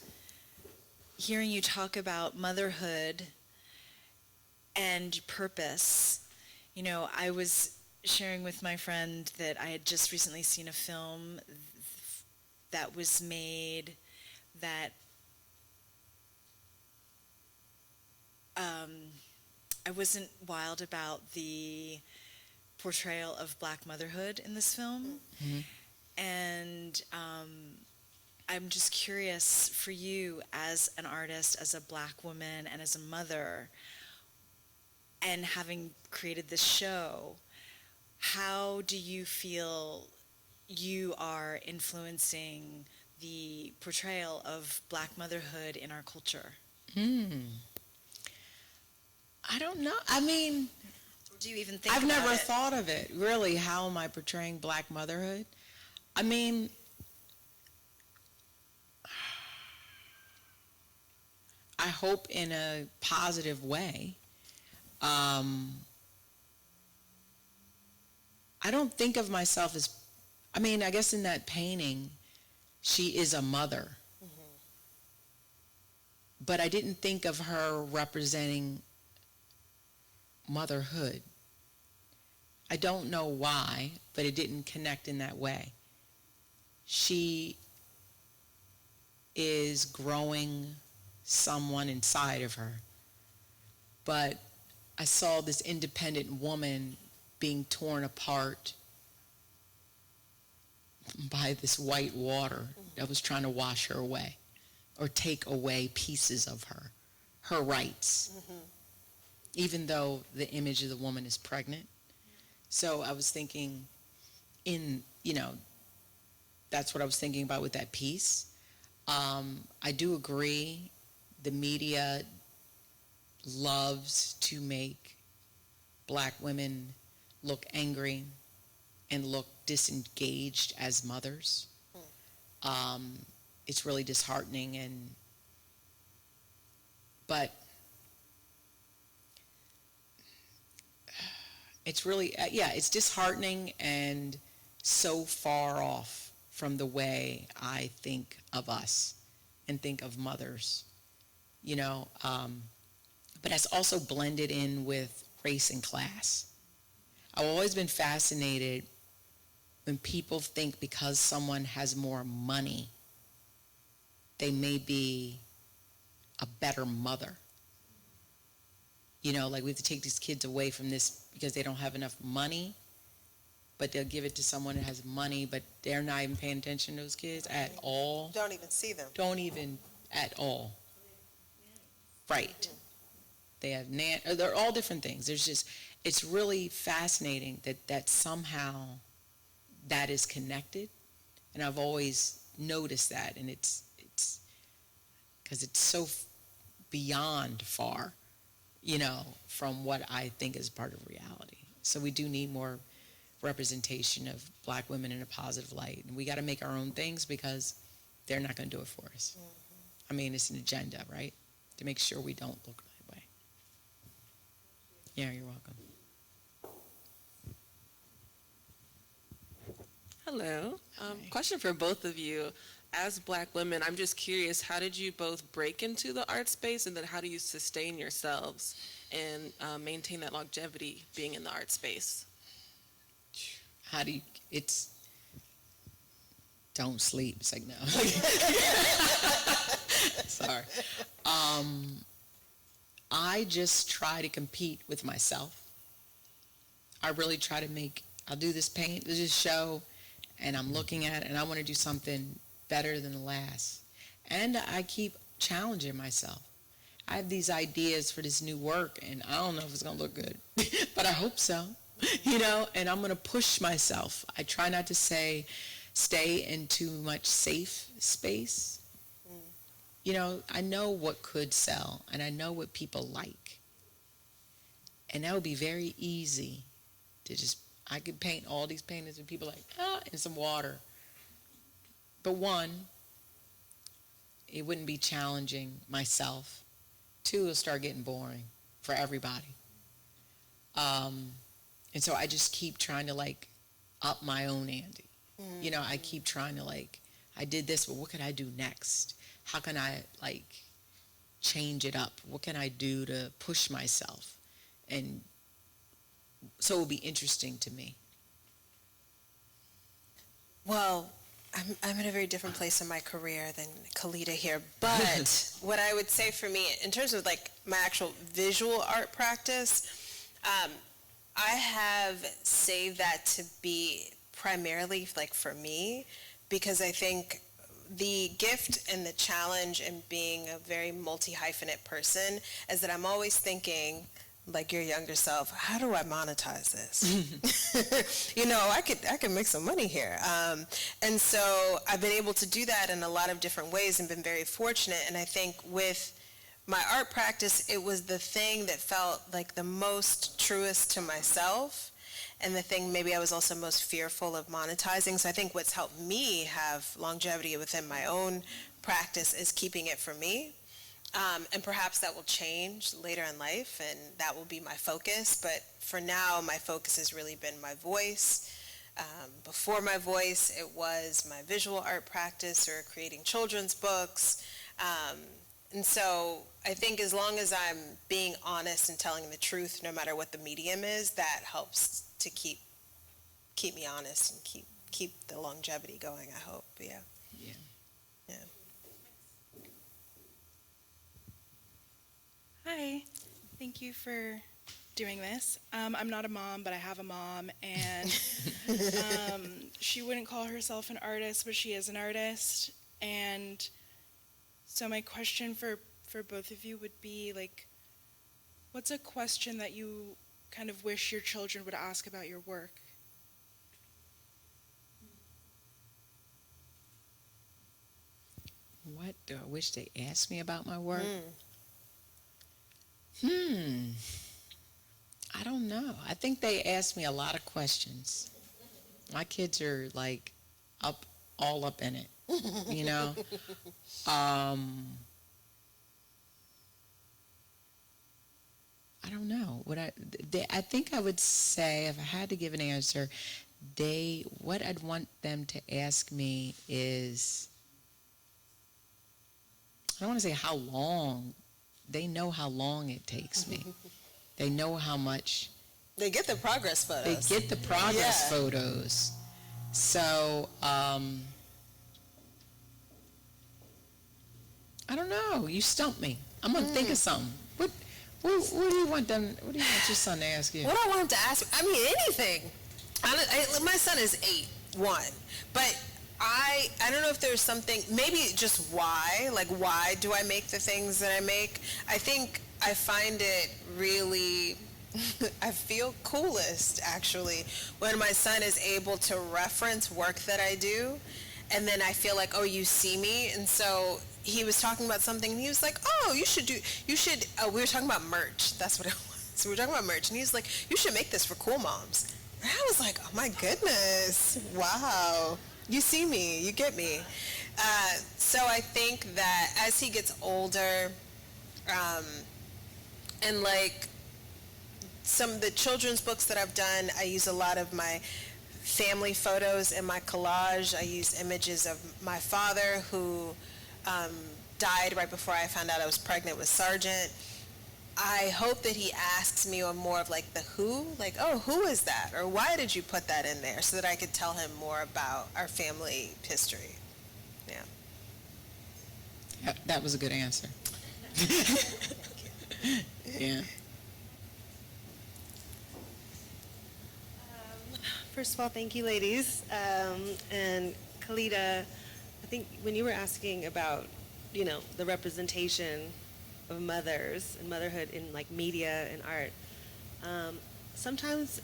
hearing you talk about motherhood and purpose. You know, I was sharing with my friend that I had just recently seen a film that was made that I wasn't wild about the portrayal of Black motherhood in this film. And I'm just curious, for you as an artist, as a Black woman, and as a mother, and having created this show, how do you feel you are influencing the portrayal of Black motherhood in our culture? I don't know. I mean, Do you even think I've about never it? thought of it. Really, how am I portraying Black motherhood? I mean, I hope in a positive way. I don't think of myself as, I mean, I guess in that painting, she is a mother. But I didn't think of her representing motherhood. I don't know why, but it didn't connect in that way. She is growing someone inside of her. But I saw this independent woman being torn apart by this white water that was trying to wash her away or take away pieces of her rights, even though the image of the woman is pregnant. So I was thinking that's what I was thinking about with that piece. I do agree the media loves to make Black women look angry and look disengaged as mothers. It's really disheartening, but it's really, it's disheartening and so far off from the way I think of us and think of mothers, but it's also blended in with race and class. I've always been fascinated when people think because someone has more money, they may be a better mother. Like we have to take these kids away from this because they don't have enough money. but they'll give it to someone that has money, but they're not even paying attention to those kids at all. Don't even see them. Don't even at all. Right. They have they're all different things. There's just, it's really fascinating that somehow that is connected. And I've always noticed that, and it's because it's so beyond far, from what I think is part of reality. So we do need more representation of black women in a positive light. And we got to make our own things because they're not going to do it for us. I mean, it's an agenda, right? To make sure we don't look that way. Yeah, you're welcome. Hello. Question for both of you. As black women, I'm just curious, how did you both break into the art space, and then how do you sustain yourselves and maintain that longevity being in the art space? Don't sleep. It's like, no. Sorry. I just try to compete with myself. I really try to I'll do this show, and I'm looking at it, and I want to do something better than the last. And I keep challenging myself. I have these ideas for this new work, and I don't know if it's going to look good, but I hope so, and I'm going to push myself. I try not to stay in too much safe space. I know what could sell, and I know what people like. And that would be very easy to I could paint all these paintings and people in some water. But one, it wouldn't be challenging myself. Two, it'll start getting boring for everybody. And so I just keep trying to up my own ante. I keep trying to I did this, but what could I do next? How can I change it up? What can I do to push myself? And so it will be interesting to me. Well, I'm in a very different place in my career than Calida here, but what I would say for me, in terms of my actual visual art practice, I have saved that to be primarily for me, because I think the gift and the challenge in being a very multi-hyphenate person is that I'm always thinking, like your younger self, how do I monetize this? I could make some money here. And so I've been able to do that in a lot of different ways and been very fortunate. And I think with my art practice, it was the thing that felt like the most truest to myself, and the thing maybe I was also most fearful of monetizing. So I think what's helped me have longevity within my own practice is keeping it for me. And perhaps that will change later in life, and that will be my focus. But for now, my focus has really been my voice. Before my voice, it was my visual art practice or creating children's books. And so I think as long as I'm being honest and telling the truth, no matter what the medium is, that helps to keep me honest and keep the longevity going, I hope. Yeah. Hi, thank you for doing this. I'm not a mom, but I have a mom, and she wouldn't call herself an artist, but she is an artist. And so my question for both of you would be, what's a question that you kind of wish your children would ask about your work? What do I wish they asked me about my work? I don't know. I think they ask me a lot of questions. My kids are all up in it, I don't know. I think I would say, if I had to give an answer, what I'd want them to ask me is, I don't want to say how long. They know how long it takes me. They know how much. They get the progress photos. They get the progress photos. So, I don't know. You stumped me. I'm going to think of something. What do you want your son to ask you? What do I want him to ask me? I mean, anything. My son is 1, but I don't know if there's something, maybe just why do I make the things that I make? I think I find it really, I feel coolest actually when my son is able to reference work that I do, and then I feel like, oh, you see me. And so he was talking about something and he was like, oh, we were talking about merch. That's what it was. So we were talking about merch and he was like, you should make this for Cool Moms. And I was like, oh my goodness, wow. You see me, you get me. So I think that as he gets older, and like some of the children's books that I've done, I use a lot of my family photos in my collage. I use images of my father who died right before I found out I was pregnant with Sargent. I hope that he asks me more of like the who, like, oh, who is that? Or why did you put that in there? So that I could tell him more about our family history. Yeah. That was a good answer. Yeah. First of all, thank you, ladies. And Calida, I think when you were asking about, the representation of mothers and motherhood in like media and art, sometimes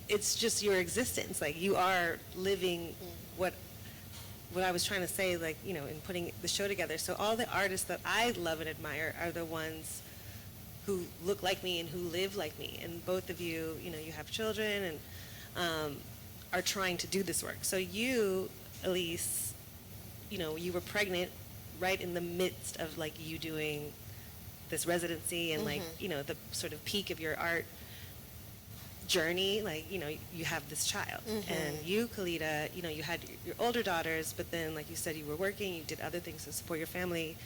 it's just your existence. Like you are living what I was trying to say, like, in putting the show together. So all the artists that I love and admire are the ones who look like me and who live like me. And both of you, you have children and are trying to do this work. So you, Elise, you were pregnant right in the midst of like you doing this residency and like, the sort of peak of your art journey, like, you have this child. And you, Calida, you had your older daughters, but then like you said, you were working, you did other things to support your family.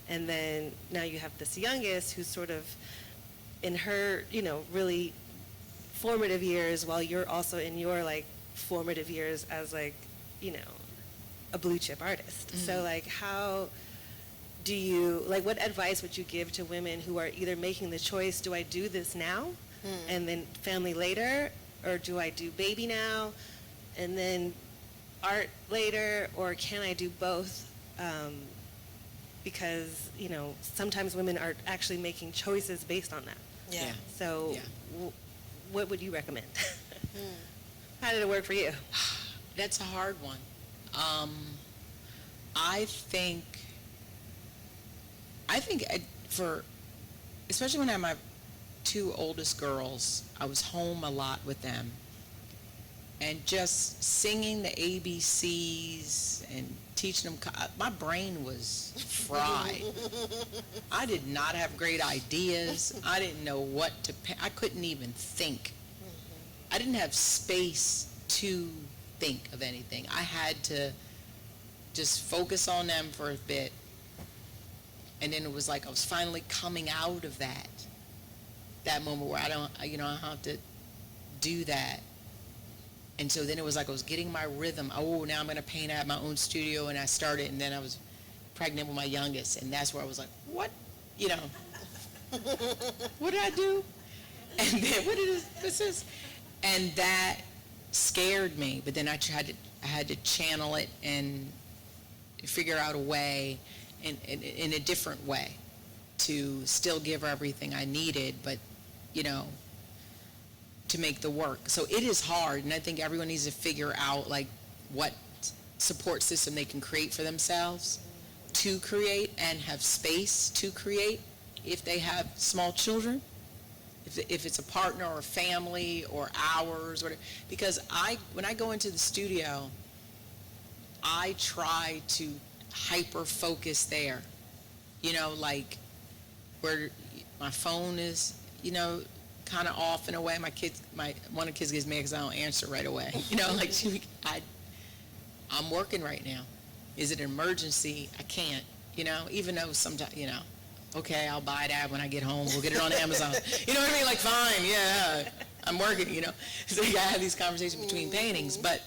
And then now you have this youngest who's sort of in her, really formative years while you're also in your like formative years as like, a blue chip artist. So like how do you, like what advice would you give to women who are either making the choice, do I do this now and then family later, or do I do baby now and then art later, or can I do both? Because, sometimes women are actually making choices based on that. Yeah. So what would you recommend? How did it work for you? That's a hard one. I think for, especially when I had my 2 oldest girls, I was home a lot with them. And just singing the ABCs and teaching them, my brain was fried. I did not have great ideas. I didn't know what to, I couldn't even think. I didn't have space to think of anything. I had to just focus on them for a bit. And then it was like I was finally coming out of that moment where I don't have to do that. And so then it was like I was getting my rhythm. Oh, now I'm going to paint. I have my own studio, and I started, and then I was pregnant with my youngest, and that's where I was like, what? What did I do? And then what's this? And that scared me, but then I had to channel it and figure out a way, in a different way, to still give her everything I needed, but, to make the work. So it is hard, and I think everyone needs to figure out like what support system they can create for themselves to create and have space to create if they have small children, if it's a partner or a family or hours, or because when I go into the studio, I try to hyper focus there, like where my phone is, kind of off in a way. One of the kids gets mad because I don't answer right away. I'm working right now. Is it an emergency? I can't, even though sometimes, okay, I'll buy that when I get home. We'll get it on Amazon. You know what I mean? Like, fine, yeah, I'm working, So you gotta have these conversations between paintings, but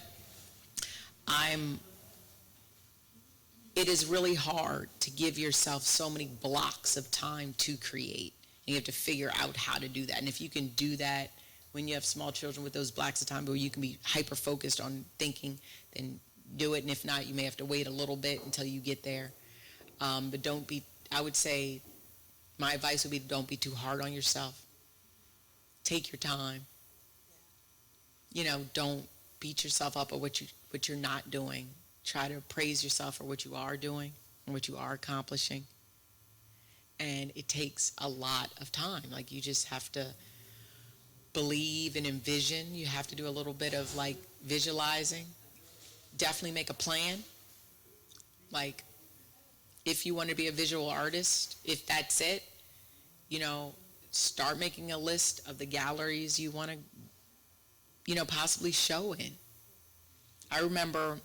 it is really hard to give yourself so many blocks of time to create. You have to figure out how to do that. And if you can do that when you have small children with those blocks of time where you can be hyper focused on thinking, then do it. And if not, you may have to wait a little bit until you get there. But don't be, I would say, my advice would be don't be too hard on yourself. Take your time. Don't beat yourself up at what you're not doing. Try to praise yourself for what you are doing and what you are accomplishing. And it takes a lot of time. Like, you just have to believe and envision. You have to do a little bit of like visualizing. Definitely make a plan. Like, if you want to be a visual artist, if that's it, start making a list of the galleries you want to, possibly show in. I remember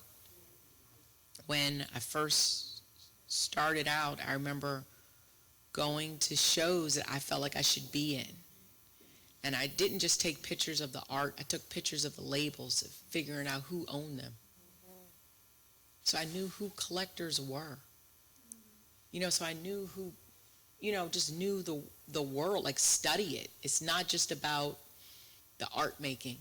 when I first started out, I remember going to shows that I felt like I should be in. And I didn't just take pictures of the art, I took pictures of the labels, of figuring out who owned them. So I knew who collectors were. So I knew who, just knew the world, like study it. It's not just about the art making.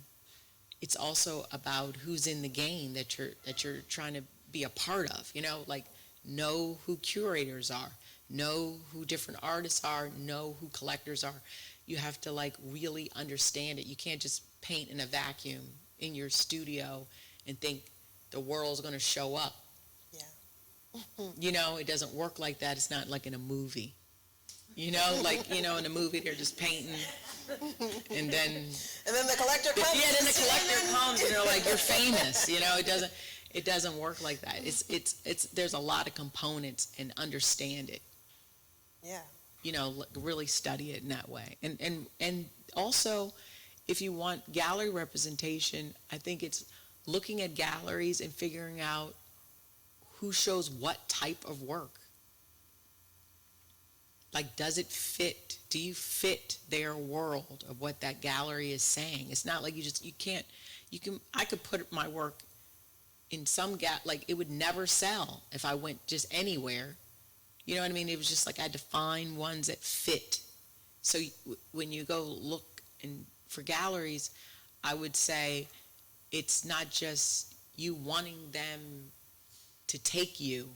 It's also about who's in the game that you're trying to be a part of, like know who curators are, know who different artists are, know who collectors are. You have to like really understand it. You can't just paint in a vacuum in your studio and think the world's going to show up. Yeah. It doesn't work like that. It's not like in a movie. In a movie they're just painting and then the collector comes. Yeah, then the collector comes and they're like, you're famous. It doesn't work like that. It's there's a lot of components, and understand it. Yeah. Really study it in that way. And also, if you want gallery representation, I think it's looking at galleries and figuring out who shows what type of work. Like, does it fit? Do you fit their world of what that gallery is saying? It's not like I could put my work in some like it would never sell if I went just anywhere. You know what I mean? It was just like I had to find ones that fit. So when you go look for galleries, I would say it's not just you wanting them to take you.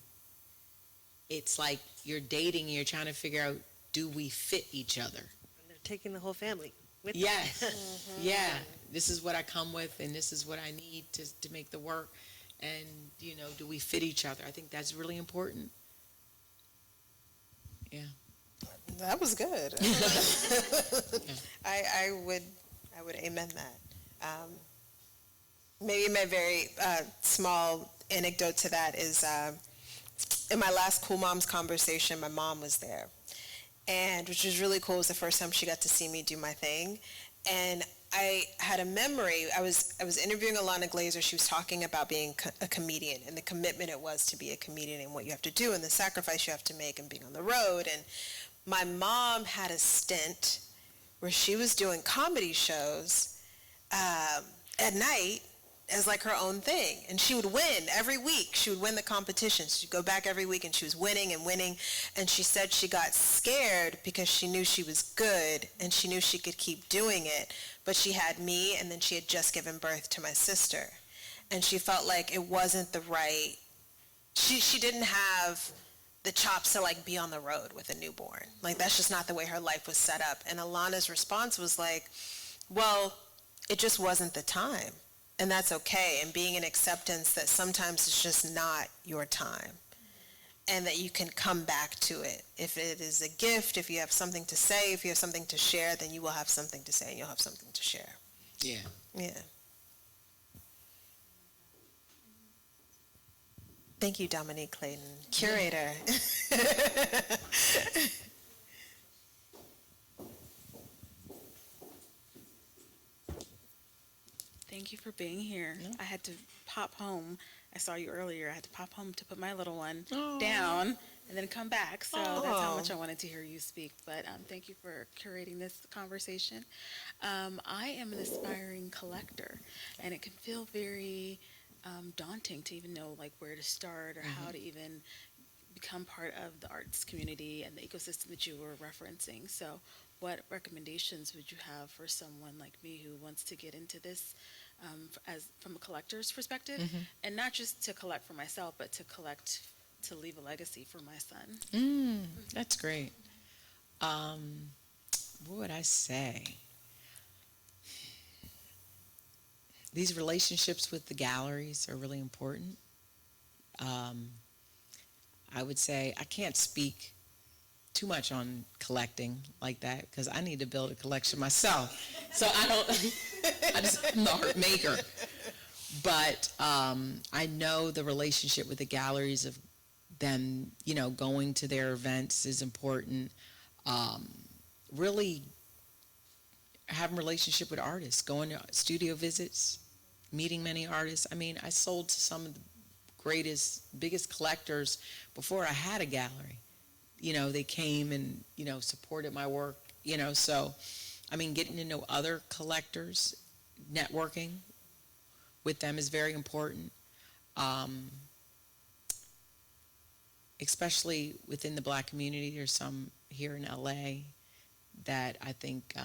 It's like you're dating and you're trying to figure out, do we fit each other? And they're taking the whole family with them. Yes. Yeah. This is what I come with, and this is what I need to make the work. And, do we fit each other? I think that's really important. Yeah. That was good. Yeah. I would amen that. Maybe my very small anecdote to that is in my last Cool Moms conversation, my mom was there, and which was really cool. It was the first time she got to see me do my thing, and I had a memory. I was interviewing Alana Glazer. She was talking about being a comedian and the commitment it was to be a comedian and what you have to do and the sacrifice you have to make and being on the road. And my mom had a stint where she was doing comedy shows at night as like her own thing, and she would win every week. She would win the competitions. She'd go back every week and she was winning and winning, and she said she got scared because she knew she was good and she knew she could keep doing it, but she had me, and then she had just given birth to my sister, and she felt like it wasn't the right, she didn't have the chops to like be on the road with a newborn. Like, that's just not the way her life was set up. And Alana's response was like, well, it just wasn't the time. And that's okay, and being in acceptance that sometimes it's just not your time, and that you can come back to it. If it is a gift, if you have something to say, if you have something to share, then you will have something to say and you'll have something to share. Yeah. Yeah. Thank you, Dominique Clayton, curator. Thank you for being here. I had to pop home. I saw you earlier. I had to pop home to put my little one down and then come back. So that's how much I wanted to hear you speak. But thank you for curating this conversation. I am an aspiring collector, and it can feel very daunting to even know like where to start or how to even become part of the arts community and the ecosystem that you were referencing. So what recommendations would you have for someone like me who wants to get into this from a collector's perspective, and not just to collect for myself, but to collect to leave a legacy for my son? That's great. What would I say? These relationships with the galleries are really important. I would say I can't speak too much on collecting like that because I need to build a collection myself. So I'm the art maker. But I know the relationship with the galleries of them, going to their events is important. Really having a relationship with artists, going to studio visits, meeting many artists. I mean, I sold to some of the biggest collectors before I had a gallery. They came and, supported my work, so, I mean, getting to know other collectors, networking with them is very important, especially within the Black community. There's some here in LA that I think,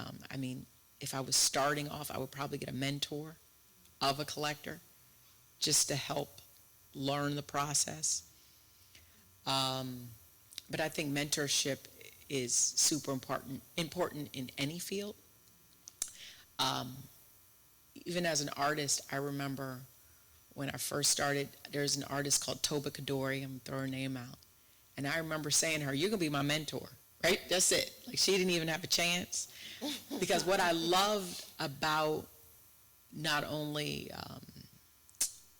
if I was starting off, I would probably get a mentor of a collector just to help learn the process. But I think mentorship is super important in any field. Even as an artist, I remember when I first started, there's an artist called Toba Kadori, I'm throwing her name out. And I remember saying to her, "You're gonna be my mentor," right? That's it. Like, she didn't even have a chance. Because what I loved about not only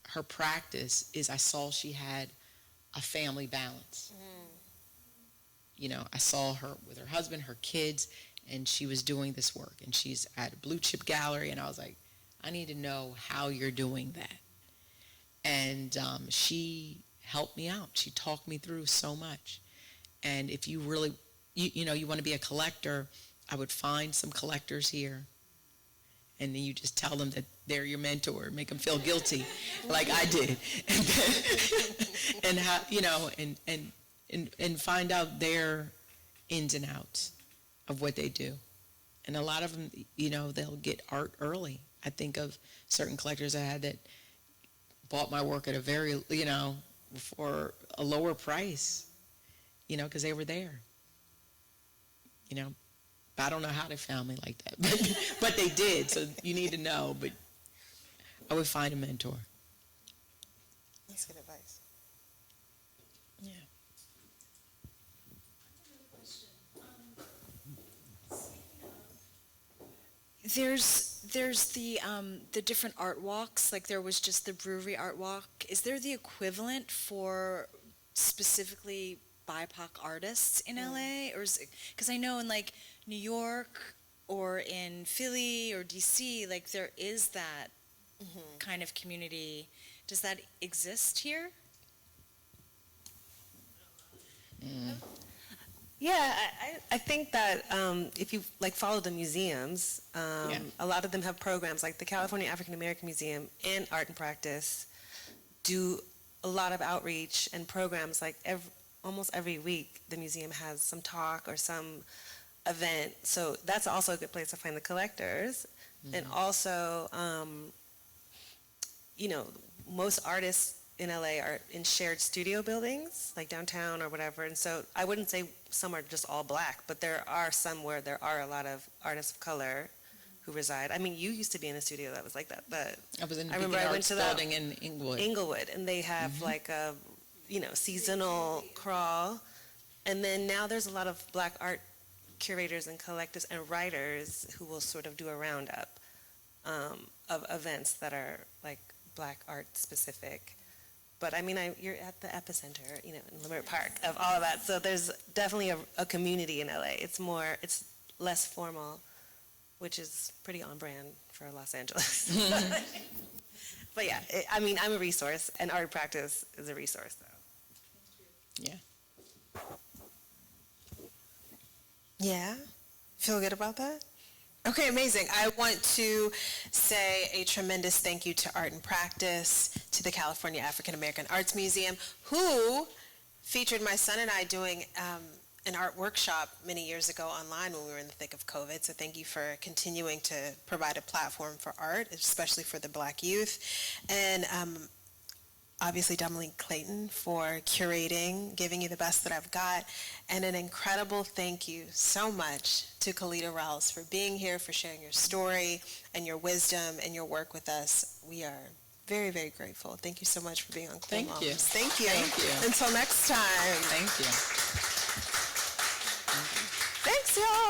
her practice is I saw she had a family balance. I saw her with her husband, her kids, and she was doing this work. And she's at a blue chip gallery, and I was like, I need to know how you're doing that. And she helped me out. She talked me through so much. And if you really, you want to be a collector, I would find some collectors here, and then you just tell them that they're your mentor, make them feel guilty, like I did, and how, and find out their ins and outs of what they do. And a lot of them, they'll get art early. I think of certain collectors I had that bought my work at a very, for a lower price, because they were there. But I don't know how they found me like that, but they did, so you need to know. But I would find a mentor. That's good advice. Yeah. There's the different art walks. Like, there was just the brewery art walk. Is there the equivalent for specifically BIPOC artists in LA, or is it, because I know in like New York or in Philly or DC, like there is that kind of community. Does that exist here? Yeah, I think that if you follow the museums, a lot of them have programs like the California African American Museum and Art and Practice do a lot of outreach and programs. Like almost every week, the museum has some talk or some event. So that's also a good place to find the collectors. And also, most artists in LA are in shared studio buildings, like downtown or whatever. And so I wouldn't say some are just all Black, but there are some where there are a lot of artists of color who reside. I mean, you used to be in a studio that was like that, but I was in the I remember I went to that building in Inglewood, and they have like a, seasonal crawl. And then now there's a lot of Black art curators and collectors and writers who will sort of do a roundup of events that are like Black art specific. But I mean, you're at the epicenter, in Leimert Park of all of that. So there's definitely a community in LA. It's less formal, which is pretty on brand for Los Angeles. But yeah, I'm a resource, and Art Practice is a resource, though. Yeah. Yeah? Feel good about that? Okay, amazing. I want to say a tremendous thank you to Art and Practice, to the California African American Arts Museum, who featured my son and I doing an art workshop many years ago online when we were in the thick of COVID. So thank you for continuing to provide a platform for art, especially for the Black youth. And obviously Dominique Clayton for curating, giving you the best that I've got. And an incredible thank you so much to Calida Rawles for being here, for sharing your story and your wisdom and your work with us. We are very, very grateful. Thank you so much for being on Cool Thank Moms. you. Thank you. Thank you. Until next time. Thank you. Thanks, y'all.